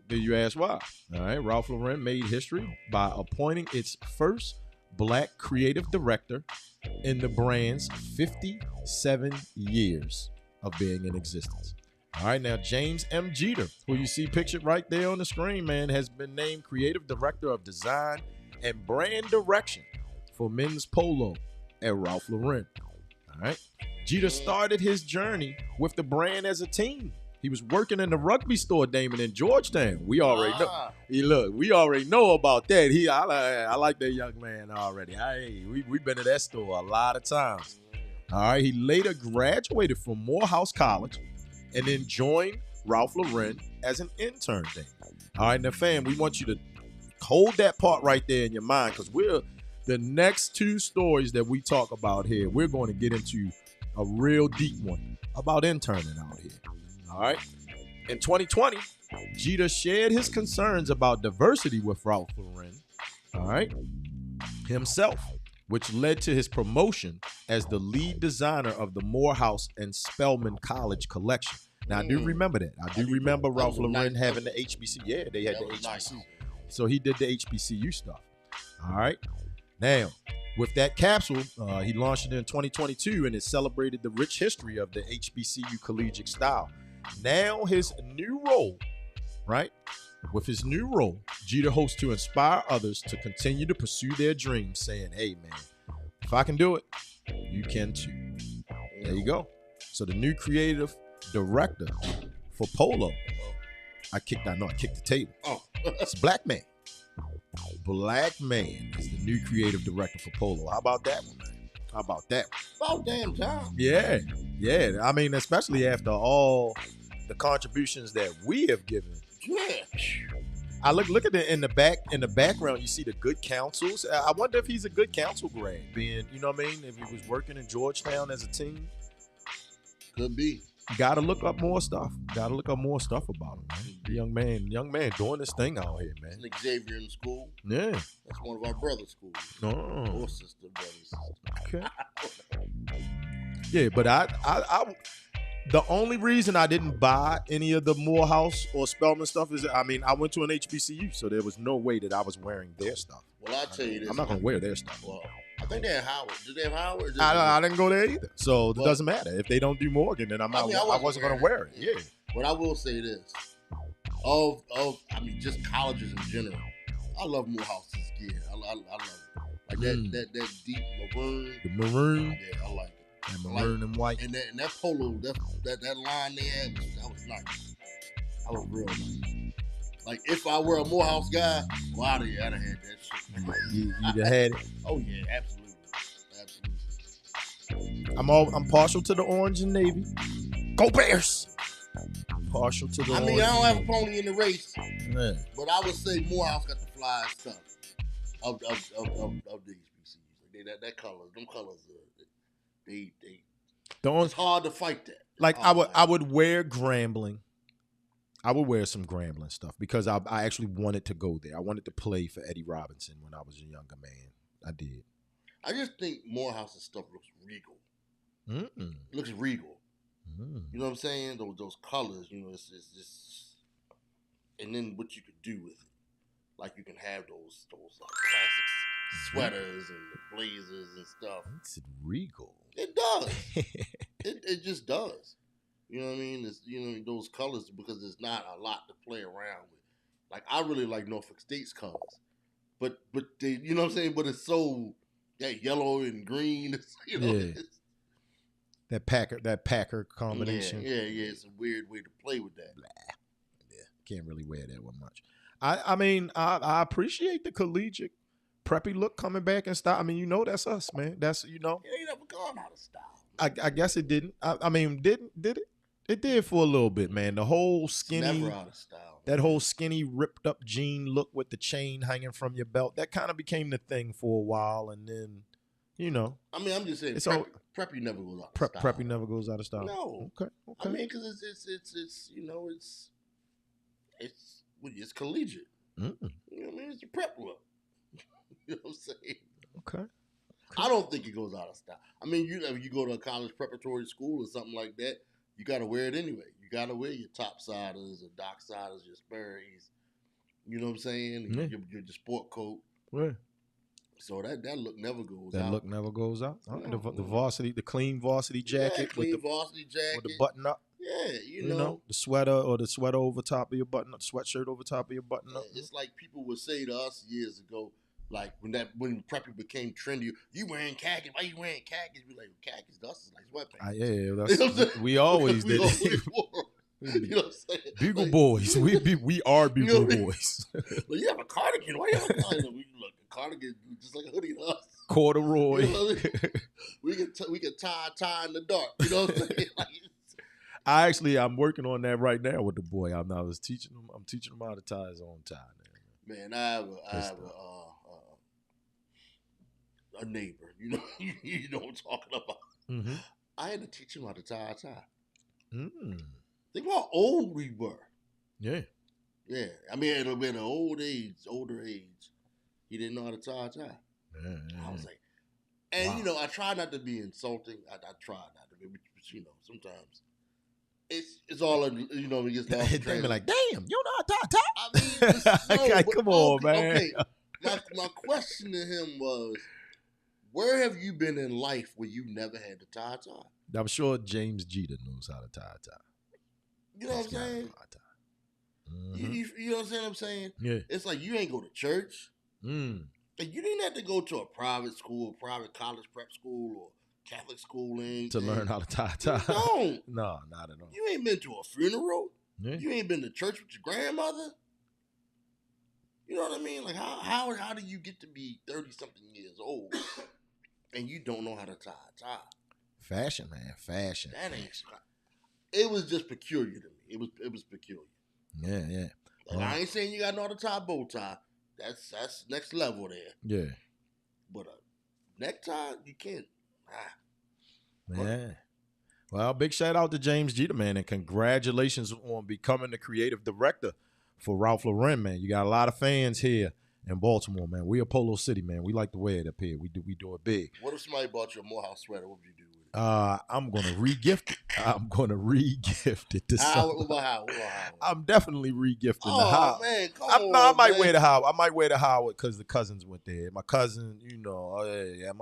Speaker 1: you ask why. All right, Ralph Lauren made history by appointing its first Black creative director in the brand's 57 years of being in existence. All right, now James M. Jeter, who you see pictured right there on the screen, man, has been named creative director of design and brand direction for men's polo at Ralph Lauren. All right, Jeter started his journey with the brand as a teen. He was working in the rugby store, Damon, in Georgetown. We already know. We already know about that. I like that young man already. We've been to that store a lot of times. All right. He later graduated from Morehouse College and then joined Ralph Lauren as an intern, Damon. All right, now, fam, we want you to hold that part right there in your mind because the next 2 stories that we talk about here, we're going to get into a real deep one about interning out here. All right. In 2020, Jeter shared his concerns about diversity with Ralph Lauren, all right, himself, which led to his promotion as the lead designer of the Morehouse and Spelman College collection. Now, I do remember that. I do remember Ralph Lauren having the HBC. Yeah, they had the HBC. Nice. So he did the HBCU stuff. All right. Now, with that capsule, he launched it in 2022, and it celebrated the rich history of the HBCU collegiate style. Now, his new role, right? With his new role, Jeter hopes to inspire others to continue to pursue their dreams, saying, hey, man, if I can do it, you can too. There you go. So the new creative director for Polo, I kicked the table. Oh. It's a black man. Black man is the new creative director for Polo. How about that one, man? How about that one?
Speaker 2: About damn time.
Speaker 1: Yeah, yeah. I mean, especially after all the contributions that we have given.
Speaker 2: Yeah.
Speaker 1: I look at it in the background. You see the good counsels. I wonder if he's a good counsel grad. Being, you know what I mean? If he was working in Georgetown as a teen.
Speaker 2: Could be.
Speaker 1: Gotta look up more stuff. Gotta look up more stuff about him, man. Young man doing this thing out here, man.
Speaker 2: Like Xavier in school.
Speaker 1: Yeah.
Speaker 2: That's one of our brother's schools.
Speaker 1: Oh.
Speaker 2: Or sister, brothers.
Speaker 1: Okay. Yeah, but I the only reason I didn't buy any of the Morehouse or Spelman stuff is, I mean, I went to an HBCU, so there was no way that I was wearing their stuff.
Speaker 2: Well, I'll tell you this.
Speaker 1: I'm not gonna wear their stuff.
Speaker 2: Well, I think they had Howard. Did they have Howard?
Speaker 1: I didn't go there either. So it doesn't matter. If they don't do Morgan, then I wasn't going to wear it. Yeah.
Speaker 2: But I will say this. Just colleges in general. I love Morehouse's gear. I love it. Like that deep maroon.
Speaker 1: The maroon.
Speaker 2: Yeah, I like it.
Speaker 1: That maroon and white.
Speaker 2: And that polo, that line they had, that was nice. That was real nice. Like, if I were a Morehouse guy, well, I'd have had that shit.
Speaker 1: You'd have had it?
Speaker 2: Oh, yeah, absolutely.
Speaker 1: I'm partial to the orange and navy. Go Bears! Partial to the orange.
Speaker 2: I mean, I don't have a pony in the race.
Speaker 1: Man.
Speaker 2: But I would say Morehouse got the fly stuff of the HBCUs. That color, them colors, it's hard to fight that.
Speaker 1: Like, I would wear Grambling. I would wear some Grambling stuff because I actually wanted to go there. I wanted to play for Eddie Robinson when I was a younger man. I did. I
Speaker 2: just think Morehouse's stuff looks regal. It looks regal. You know what I'm saying? Those colors, you know, it's just, and then what you could do with it. Like, you can have those classic sweaters and the blazers and stuff.
Speaker 1: It's regal.
Speaker 2: It does. it just does. You know what I mean? It's, you know, those colors, because there's not a lot to play around with. Like, I really like Norfolk State's colors, but they, you know what I'm saying? But it's so that yellow and green. It's, you know,
Speaker 1: yeah. That Packer combination.
Speaker 2: Yeah. It's a weird way to play with that.
Speaker 1: Blah. Yeah, can't really wear that one much. I mean, I appreciate the collegiate preppy look coming back in style. I mean, you know, that's us, man. That's, you know.
Speaker 2: It ain't ever gone out of style.
Speaker 1: I guess it didn't. I mean, did it? It did for a little bit, man. The whole skinny,
Speaker 2: it's never out of style.
Speaker 1: That whole skinny, ripped up jean look with the chain hanging from your belt, that kind of became the thing for a while, and then, you know.
Speaker 2: I mean, I'm just saying, preppy never goes out of style.
Speaker 1: Preppy never goes out of style.
Speaker 2: No.
Speaker 1: Okay.
Speaker 2: I mean, because it's you know, it's collegiate. You know what I mean? It's a prep look. You know what I'm saying?
Speaker 1: Okay.
Speaker 2: I don't think it goes out of style. I mean, you go to a college preparatory school or something like that, you got to wear it anyway. You got to wear your topsiders or docksiders, your Sperry's. You know what I'm saying?
Speaker 1: Yeah.
Speaker 2: Your sport coat.
Speaker 1: Yeah.
Speaker 2: So that look never goes out.
Speaker 1: That look never goes out.
Speaker 2: No,
Speaker 1: the clean varsity jacket,
Speaker 2: varsity jacket
Speaker 1: with the button up.
Speaker 2: Yeah, you know,
Speaker 1: the sweater or the sweater over top of your button up, sweatshirt over top of your button up.
Speaker 2: It's like people would say to us years ago, like when preppy became trendy, you wearing khakis? Why you wearing khakis? We like, khakis to us is like sweatpants.
Speaker 1: Yeah, we always did.
Speaker 2: You know what I'm saying?
Speaker 1: Bugle like, boys. We are bugle boys.
Speaker 2: Well, you have a cardigan. Why you have a cardigan? A cardigan just like a hoodie to us.
Speaker 1: Corduroy.
Speaker 2: You know what I mean? We can tie in the dark. You know what I'm saying?
Speaker 1: Like, I'm working on that right now with the boy. I'm teaching him how to tie his own tie.
Speaker 2: Man, I have a neighbor. You know, you know what I'm talking about.
Speaker 1: Mm-hmm.
Speaker 2: I had to teach him how to tie a tie.
Speaker 1: Mm.
Speaker 2: Think how old we were.
Speaker 1: Yeah.
Speaker 2: Yeah, I mean, it'll be an older age. He didn't know how to tie a tie. I was like, and
Speaker 1: wow.
Speaker 2: you know, I try not to be insulting. I try not to be, but you know, sometimes it's all you know. It gets lost.
Speaker 1: They be like, damn, you know how to tie.
Speaker 2: I mean, no,
Speaker 1: Come on, man.
Speaker 2: Okay, my question to him was, where have you been in life where you never had to tie a tie?
Speaker 1: I'm sure James Jeter knows how to tie a tie.
Speaker 2: You know what I'm saying?
Speaker 1: Mm-hmm.
Speaker 2: You know what I'm saying?
Speaker 1: Yeah.
Speaker 2: It's like you ain't go to church. Like you didn't have to go to a private school, private college prep school, or Catholic schooling
Speaker 1: to learn how to tie a tie.
Speaker 2: Don't.
Speaker 1: No, not at all.
Speaker 2: You ain't been to a funeral.
Speaker 1: Yeah.
Speaker 2: You ain't been to church with your grandmother. You know what I mean? Like how do you get to be 30-something years old and you don't know how to tie a tie?
Speaker 1: Fashion, man. Fashion.
Speaker 2: That ain't. It was just peculiar to me. It was peculiar.
Speaker 1: Yeah.
Speaker 2: Like, I ain't saying you got to know how to tie a bow tie. That's next level there.
Speaker 1: Yeah.
Speaker 2: But a necktie, you can't.
Speaker 1: Yeah. Well, big shout out to James Jeter, man, and congratulations on becoming the creative director for Ralph Lauren, man. You got a lot of fans here in Baltimore, man. We a Polo City, man. We like to wear it up here. We do it big.
Speaker 2: What if somebody bought you a Morehouse sweater? What would you do with it?
Speaker 1: I'm gonna re-gift it. I'm gonna re-gift it to someone.
Speaker 2: What about Howard?
Speaker 1: I'm definitely re-gifting the Howard.
Speaker 2: Man, come on,
Speaker 1: I might
Speaker 2: man.
Speaker 1: wear the Howard. I might wear the Howard because the cousins went there. My cousin, you know, I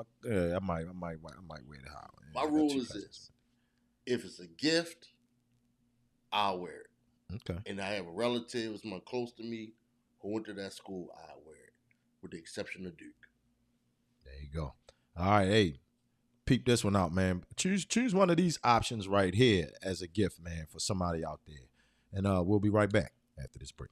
Speaker 1: might wear the Howard.
Speaker 2: My rule is this: if it's a gift, I'll wear it.
Speaker 1: Okay.
Speaker 2: And I have a relative, someone close to me, who went to that school. I'll wear it, with the exception of Duke.
Speaker 1: There you go. All right, hey. Peep this one out, man. Choose one of these options right here as a gift, man, for somebody out there. And we'll be right back after this break.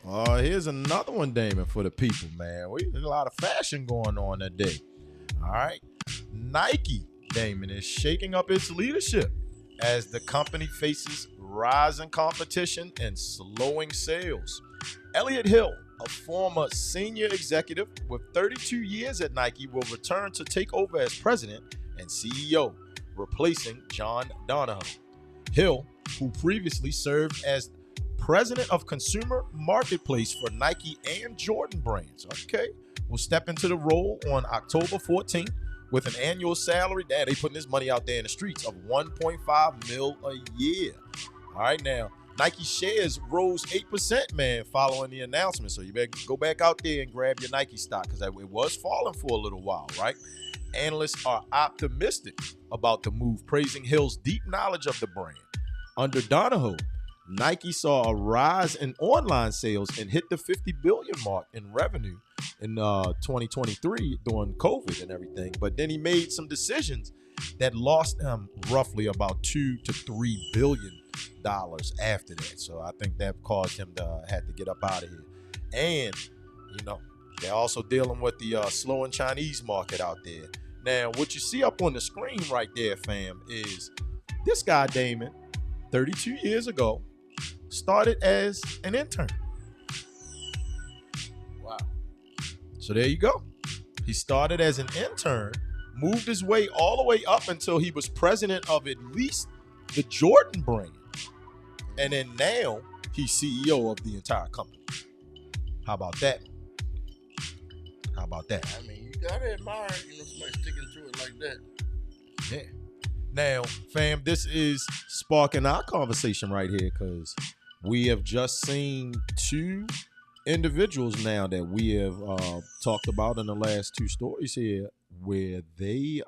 Speaker 1: Oh, here's another one, Damon, for the people, man. There's a lot of fashion going on today. All right. Nike, Damon, is shaking up its leadership as the company faces rising competition and slowing sales. Elliot Hill, a former senior executive with 32 years at Nike, will return to take over as president and CEO, replacing John Donahoe. Hill, who previously served as president of consumer marketplace for Nike and Jordan brands, will step into the role on October 14th with an annual salary, they putting this money out there in the streets, of $1.5 million a year. All right, now, Nike shares rose 8%, man, following the announcement. So you better go back out there and grab your Nike stock because it was falling for a little while, right? Analysts are optimistic about the move, praising Hill's deep knowledge of the brand. Under Donahoe, Nike saw a rise in online sales and hit the $50 billion mark in revenue in 2023 during COVID and everything. But then he made some decisions that lost him roughly about $2 to $3 billion after that. So I think that caused him to have to get up out of here. And, you know, they're also dealing with the slowing Chinese market out there. Now, what you see up on the screen right there, fam, is this guy, Damon, 32 years ago, started as an intern. Wow. So there you go. He started as an intern, moved his way all the way up until he was president of at least the Jordan brand. And then now he's CEO of the entire company. How about that? How about that?
Speaker 2: I mean, you gotta admire, somebody sticking to it like that.
Speaker 1: Yeah. Now, fam, this is sparking our conversation right here because we have just seen two individuals now that we have talked about in the last two stories here where they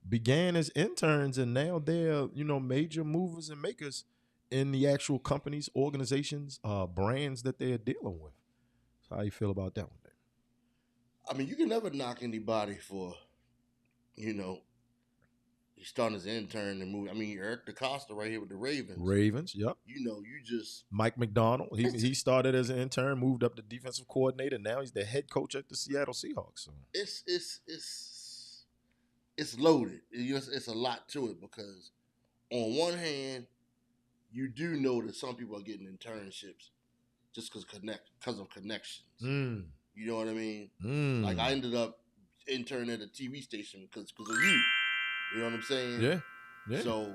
Speaker 1: began as interns and now they're, major movers and makers in the actual companies, organizations, brands that they're dealing with. So how you feel about that one, Dave?
Speaker 2: I mean, you can never knock anybody for, he's starting as an intern and moving. I mean, Eric DeCosta right here with the Ravens.
Speaker 1: Ravens, yep.
Speaker 2: You just
Speaker 1: Mike McDonald. He started as an intern, moved up to defensive coordinator. Now he's the head coach at the Seattle Seahawks. So.
Speaker 2: It's loaded. It's a lot to it because on one hand, you do know that some people are getting internships just because of connections. You know what I mean? Like I ended up interning at a TV station because of you. You know what I'm saying?
Speaker 1: Yeah.
Speaker 2: So,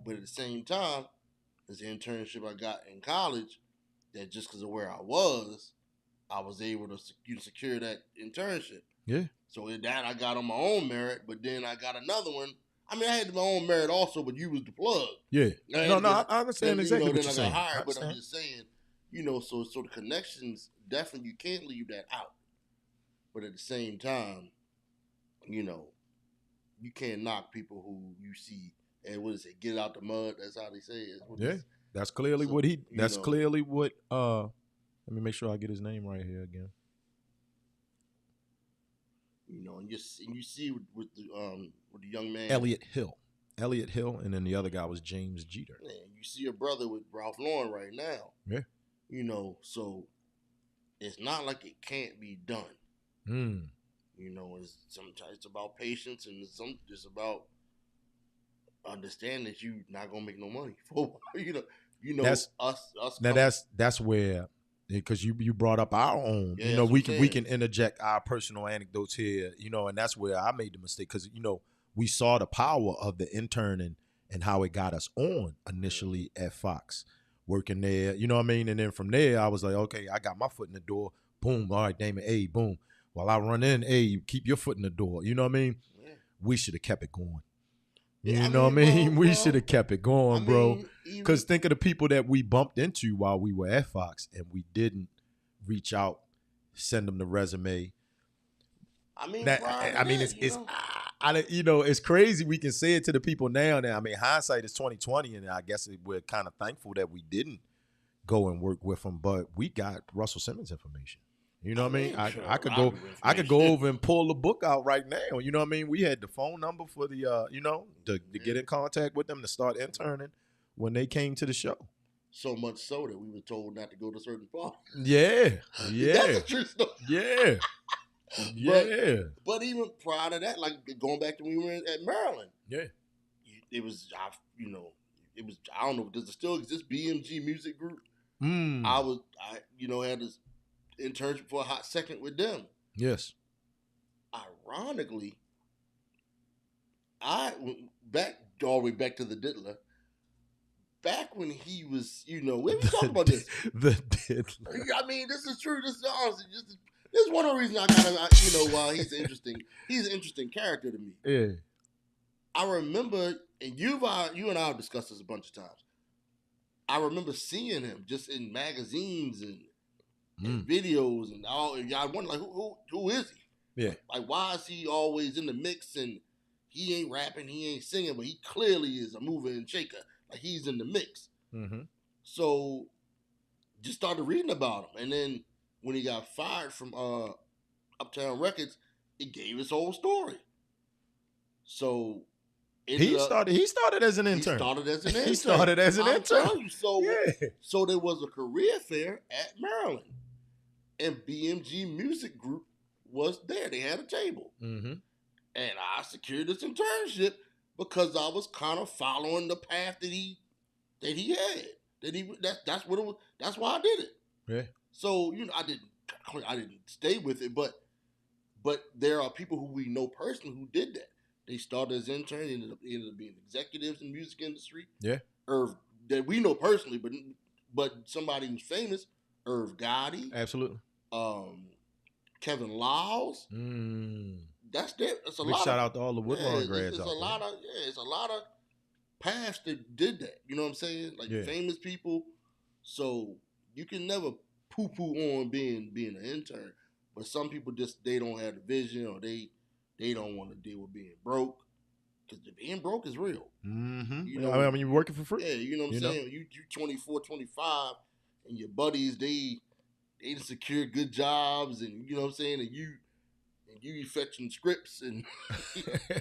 Speaker 2: but at the same time, there's an internship I got in college that just because of where I was able to secure that internship.
Speaker 1: Yeah.
Speaker 2: So in that I got on my own merit, but then I got another one. I mean, I had my own merit also, but you was the plug.
Speaker 1: Yeah. I understand exactly what you're saying.
Speaker 2: Then I got hired, but I'm just saying, so the connections, definitely you can't leave that out. But at the same time, you can't knock people who you see and what is it, get out the mud. That's how they say it.
Speaker 1: That's clearly what he. That's clearly what. Let me make sure I get his name right here again.
Speaker 2: And you see with the young man
Speaker 1: Elliott Hill, and then the other guy was James Jeter.
Speaker 2: Man, you see your brother with Ralph Lauren right now.
Speaker 1: Yeah.
Speaker 2: So it's not like it can't be done. Sometimes it's about patience and it's about understanding that you not gonna make no money for
Speaker 1: that's
Speaker 2: us.
Speaker 1: Now that's where, because you brought up our own.
Speaker 2: Yeah,
Speaker 1: we can interject our personal anecdotes here. And that's where I made the mistake because we saw the power of the interning and how it got us on initially at Fox, working there. You know what I mean? And then from there, I was like, okay, I got my foot in the door. Boom. All right, Damon. Hey, boom. While I run in, hey, you keep your foot in the door. You know what I mean? Yeah. We should have kept it going. You know what I mean? We should have kept it going, bro. Because think of the people that we bumped into while we were at Fox and we didn't reach out, send them the resume. It's crazy. We can say it to the people now. I mean, hindsight is 2020, and I guess we're kind of thankful that we didn't go and work with them, but we got Russell Simmons information. You know what I mean? I could go over and pull the book out right now. You know what I mean? We had the phone number for the to get in contact with them to start interning when they came to the show.
Speaker 2: So much so that we were told not to go to certain parties.
Speaker 1: Yeah.
Speaker 2: That's a true story.
Speaker 1: Yeah.
Speaker 2: But even prior to that, like going back to when we were at Maryland.
Speaker 1: Yeah.
Speaker 2: It was I don't know, does it still exist? BMG Music Group. I had this internship for a hot second with them.
Speaker 1: Yes.
Speaker 2: Ironically, I went back all the way back to the Diddler. Back when he was, we haven't talked about this.
Speaker 1: The Diddler.
Speaker 2: I mean, this is true. This is honestly, this is one of the reasons I kind of, while he's an interesting character to me.
Speaker 1: Yeah.
Speaker 2: I remember, and you and I have discussed this a bunch of times. I remember seeing him just in magazines and videos and all. And I wonder, like, who is he?
Speaker 1: Yeah.
Speaker 2: Like, why is he always in the mix and he ain't rapping, he ain't singing, but he clearly is a mover and shaker. Like, he's in the mix.
Speaker 1: Mm-hmm.
Speaker 2: So, just started reading about him. And then when he got fired from Uptown Records, it gave his whole story. So,
Speaker 1: he started as an intern.
Speaker 2: He started as an intern. So there was a career fair at Maryland, and BMG Music Group was there. They had a table, and I secured this internship because I was kind of following the path that he had. That's what it was. That's why I did it.
Speaker 1: Yeah.
Speaker 2: So I didn't stay with it, but there are people who we know personally who did that. They started as interns, ended up being executives in the music industry.
Speaker 1: Yeah.
Speaker 2: Irv, that we know personally, but somebody who's famous, Irv Gotti.
Speaker 1: Absolutely.
Speaker 2: Kevin Lyles. that's there. It's a
Speaker 1: Big
Speaker 2: lot.
Speaker 1: Shout out to all the Woodlawn grads
Speaker 2: it's
Speaker 1: out
Speaker 2: a lot
Speaker 1: there.
Speaker 2: of it's a lot of paths that did that. You know what I'm saying? Like famous people. So you can never poo-poo on being an intern, but some people just they don't have the vision or they don't want to deal with being broke because being broke is real.
Speaker 1: Mm-hmm.
Speaker 2: You know,
Speaker 1: I mean, you're working for free.
Speaker 2: Yeah, you know what I'm saying. You 24, 25, and your buddies they secure good jobs, and you know what I'm saying, and you fetching scripts and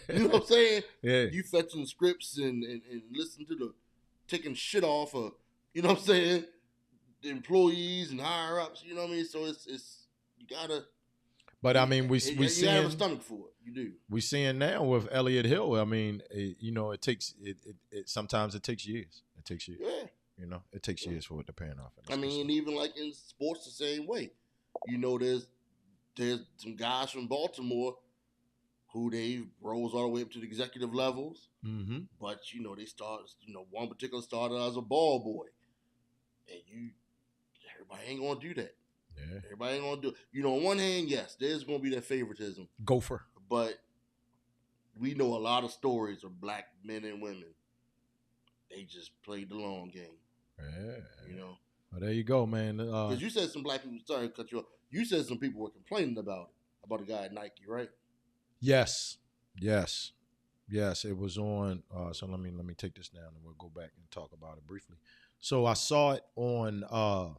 Speaker 2: you know what I'm saying.
Speaker 1: Yeah, you
Speaker 2: fetching scripts and listen to the taking shit off of you know what I'm saying the employees and higher ups. You know what I mean. So it's you gotta.
Speaker 1: But I mean, we
Speaker 2: you have a stomach for it. You do.
Speaker 1: We seeing now with Elliott Hill. I mean, it takes it sometimes it takes years. It takes years.
Speaker 2: Yeah.
Speaker 1: You know, it takes years for it to pan off.
Speaker 2: I mean, even like in sports, the same way. You know, there's some guys from Baltimore who they rose all the way up to the executive levels. Mm-hmm. But you know, they start. You know, one particular started as a ball boy, and everybody ain't gonna do that. Yeah. Everybody ain't gonna do it. You know, on one hand, yes, there's gonna be that favoritism.
Speaker 1: Gopher.
Speaker 2: But we know a lot of stories of black men and women. They just played the long game. Yeah. You know.
Speaker 1: Well, there you go, man.
Speaker 2: Because you said some black people. Sorry to cut you off. You said some people were complaining about a guy at Nike, right?
Speaker 1: Yes. It was on. So let me take this down and we'll go back and talk about it briefly. So I saw it on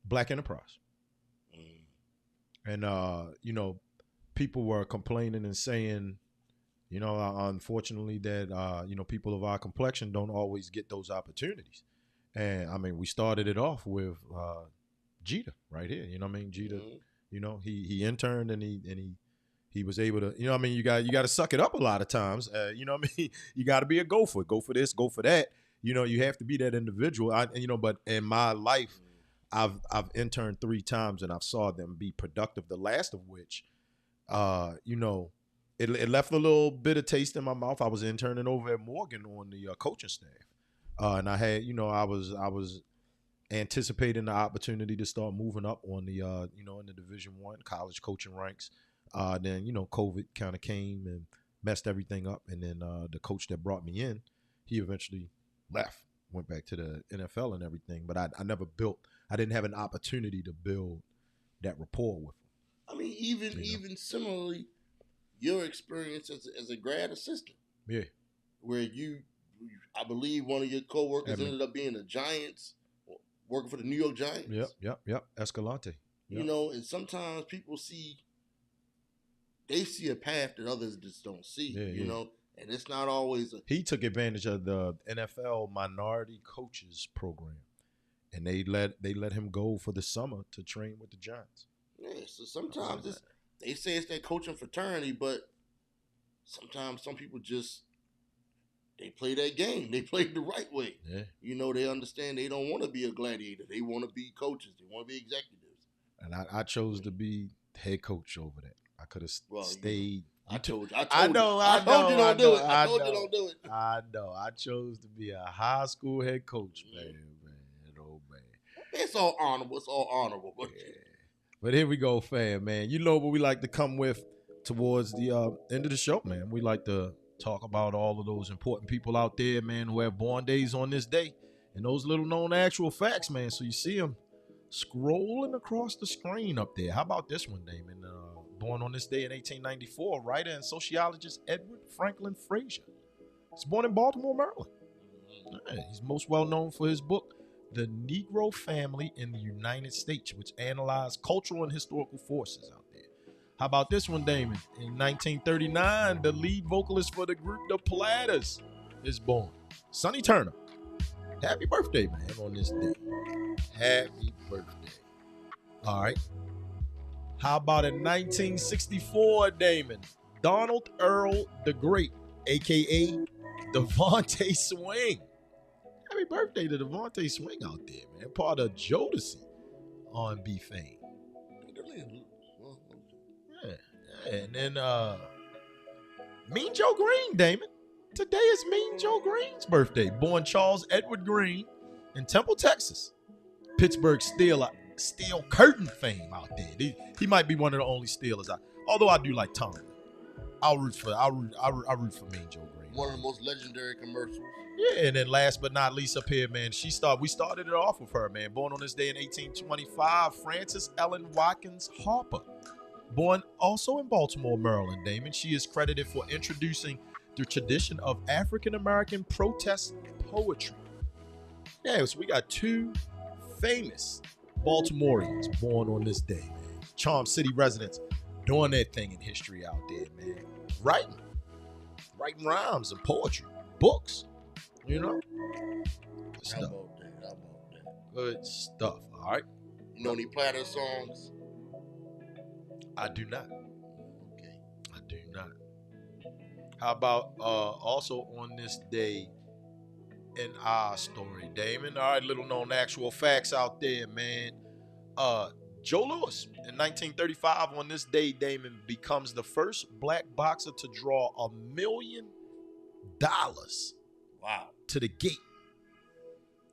Speaker 1: Black Enterprise, and you know, people were complaining and saying, you know, unfortunately that you know, people of our complexion don't always get those opportunities. And I mean, we started it off with Jeter right here. You know what I mean? Jeter, you know, he interned and he was able to, you know what I mean? You got to suck it up a lot of times. You know what I mean? You got to be a gopher. Go for this, go for that. You know, you have to be that individual. You know, but in my life, I've interned 3 times and I've saw them be productive. The last of which, you know, it left a little bit of taste in my mouth. I was interning over at Morgan on the coaching staff. And I had, you know, I was anticipating the opportunity to start moving up on the, you know, in the Division I college coaching ranks. Then, you know, COVID kind of came and messed everything up. And then the coach that brought me in, he eventually left, went back to the NFL and everything. But I didn't have an opportunity to build that rapport with him.
Speaker 2: I mean, even similarly, your experience as a grad assistant.
Speaker 1: Yeah.
Speaker 2: Where I believe one of your coworkers ended up being the Giants, working for the New York Giants.
Speaker 1: Yep. Escalante. Yep.
Speaker 2: You know, and sometimes people see a path that others just don't see. You know, and it's not always
Speaker 1: He took advantage of the NFL minority coaches program, and they let him go for the summer to train with the Giants.
Speaker 2: Yeah, so sometimes they say it's that coaching fraternity, but sometimes some people just they play that game. They play it the right way. Yeah. You know, they understand they don't want to be a gladiator. They want to be coaches. They want to be executives.
Speaker 1: And I chose to be head coach over that. I could have stayed.
Speaker 2: I told you.
Speaker 1: I know. I told you don't do it.
Speaker 2: I told you don't do it.
Speaker 1: I know. I chose to be a high school head coach, man. Oh, man.
Speaker 2: It's all honorable. It's all honorable.
Speaker 1: Yeah. But here we go, fam, man. You know what we like to come with towards the end of the show, man. We like to talk about all of those important people out there, man, who have born days on this day and those little known actual facts, man. So you see them scrolling across the screen up there. How about this one, Damon? Born on this day in 1894, writer and sociologist Edward Franklin Frazier. He's born in Baltimore, Maryland. He's most well known for his book, The Negro Family in the United States, which analyzed cultural and historical forces out there. How about this one, Damon? In 1939, the lead vocalist for the group The Platters is born. Sonny Turner. Happy birthday, man, on this day. Happy birthday. All right. How about in 1964, Damon? Donald Earl the Great, a.k.a. Devontae Swing. Happy birthday to Devontae Swing out there, man. Part of Jodeci R&B fame. Yeah. And then Mean Joe Green, Damon. Today is Mean Joe Green's birthday. Born Charles Edward Green in Temple, Texas. Pittsburgh Steel curtain fame out there. He might be one of the only Steelers out. Although I do like Tom. I'll root for Mean Joe Green.
Speaker 2: One of the most legendary commercials.
Speaker 1: Yeah, and then last but not least up here, man, we started it off with her, man. Born on this day in 1825, Frances Ellen Watkins Harper. Born also in Baltimore, Maryland, Damon. She is credited for introducing the tradition of African-American protest poetry. Yeah, so we got two famous Baltimoreans born on this day, man. Charm City residents doing their thing in history out there, man. Writing rhymes and poetry, books, you know? Good stuff.
Speaker 2: How about that?
Speaker 1: Good stuff, all right?
Speaker 2: You know any Platter songs?
Speaker 1: I do not.
Speaker 2: Okay.
Speaker 1: I do not. How about also on this day in our story, Damon? All right, little known actual facts out there, man. Joe Louis in 1935 on this day, Damon, becomes the first black boxer to draw $1 million to the gate.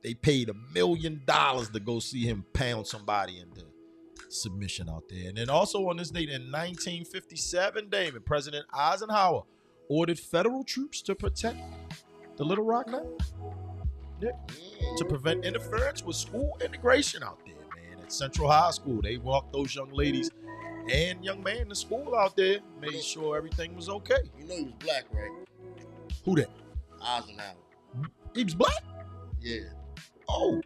Speaker 1: They paid $1 million to go see him pound somebody into submission out there. And then also on this date in 1957, Damon, President Eisenhower ordered federal troops to protect the Little Rock Nine. Yeah. To prevent interference with school integration out there, man. At Central High School, they walked those young ladies and young men to school out there, made sure everything was okay.
Speaker 2: You know he was black, right?
Speaker 1: Who that?
Speaker 2: Eisenhower.
Speaker 1: He was black?
Speaker 2: Yeah.
Speaker 1: Oh.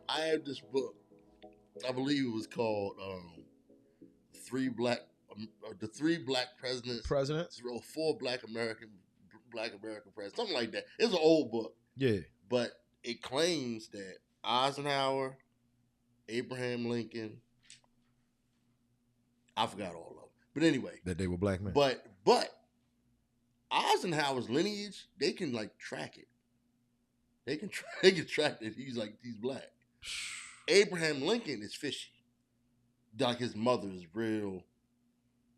Speaker 2: I have this book. I believe it was called the three black presidents. Or 4 black American presidents, something like that. It's an old book.
Speaker 1: Yeah.
Speaker 2: But it claims that Eisenhower, Abraham Lincoln, I forgot all of them. But anyway.
Speaker 1: That they were black men.
Speaker 2: But Eisenhower's lineage, they can like track it. They can track that he's black. Abraham Lincoln is fishy. Like his mother is real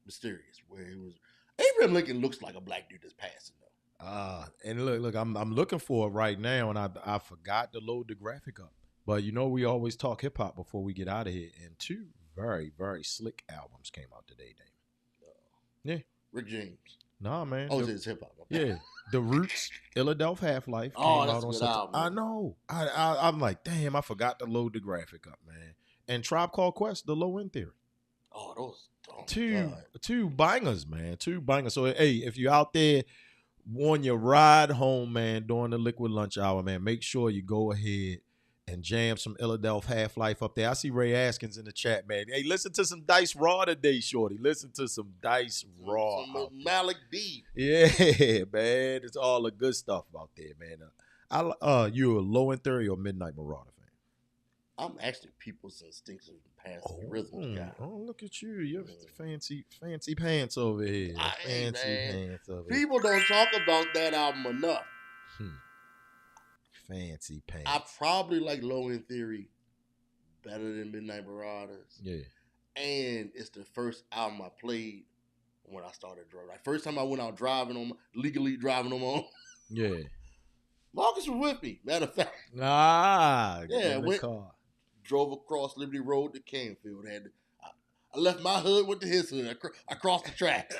Speaker 2: mysterious. Where it was Abraham Lincoln looks like a black dude that's passing though.
Speaker 1: And look, I'm looking for it right now, and I forgot to load the graphic up. But you know we always talk hip hop before we get out of here, and 2 very, very slick albums came out today, Damon. Yeah.
Speaker 2: Rick James.
Speaker 1: Nah, man.
Speaker 2: Oh, it's hip hop.
Speaker 1: Yeah. The Roots, Philadelphia Half-Life.
Speaker 2: Oh, that's a good album.
Speaker 1: I know. I'm like, damn, I forgot to load the graphic up, man. And Tribe Called Quest, The Low End Theory.
Speaker 2: Oh, those
Speaker 1: two bangers, man. 2 bangers. So, hey, if you're out there on your ride home, man, during the liquid lunch hour, man, make sure you go ahead and jam some Philadelphia Half-Life up there. I see Ray Askins in the chat, man. Hey, listen to some Dice Raw today, shorty. Listen to some Dice Raw.
Speaker 2: Some Malik B.
Speaker 1: Yeah, man. It's all the good stuff out there, man. You a Low End Theory or Midnight Marauder fan?
Speaker 2: I'm actually People's Instinctive Passive Rhythm guy.
Speaker 1: Oh, look at you. You're fancy pants over here. Pants over here.
Speaker 2: People don't talk about that album enough.
Speaker 1: Fancy pants.
Speaker 2: I probably like Low End Theory better than Midnight Marauders.
Speaker 1: Yeah.
Speaker 2: And it's the first album I played when I started driving. Like first time I went out legally driving on my own.
Speaker 1: Yeah.
Speaker 2: Marcus was with me, matter of fact.
Speaker 1: Yeah,
Speaker 2: drove across Liberty Road to Canfield. I left my hood, went to his hood. I crossed the tracks.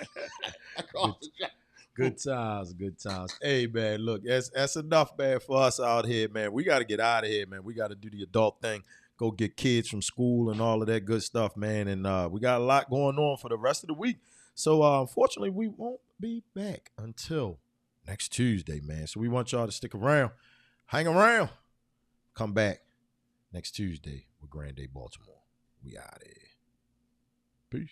Speaker 1: Good times. Hey, man, look, that's enough, man, for us out here, man. We got to get out of here, man. We got to do the adult thing, go get kids from school and all of that good stuff, man. And we got a lot going on for the rest of the week. So, unfortunately, we won't be back until next Tuesday, man. So we want y'all to stick around, hang around, come back next Tuesday with Grand Day Baltimore. We out of here. Peace.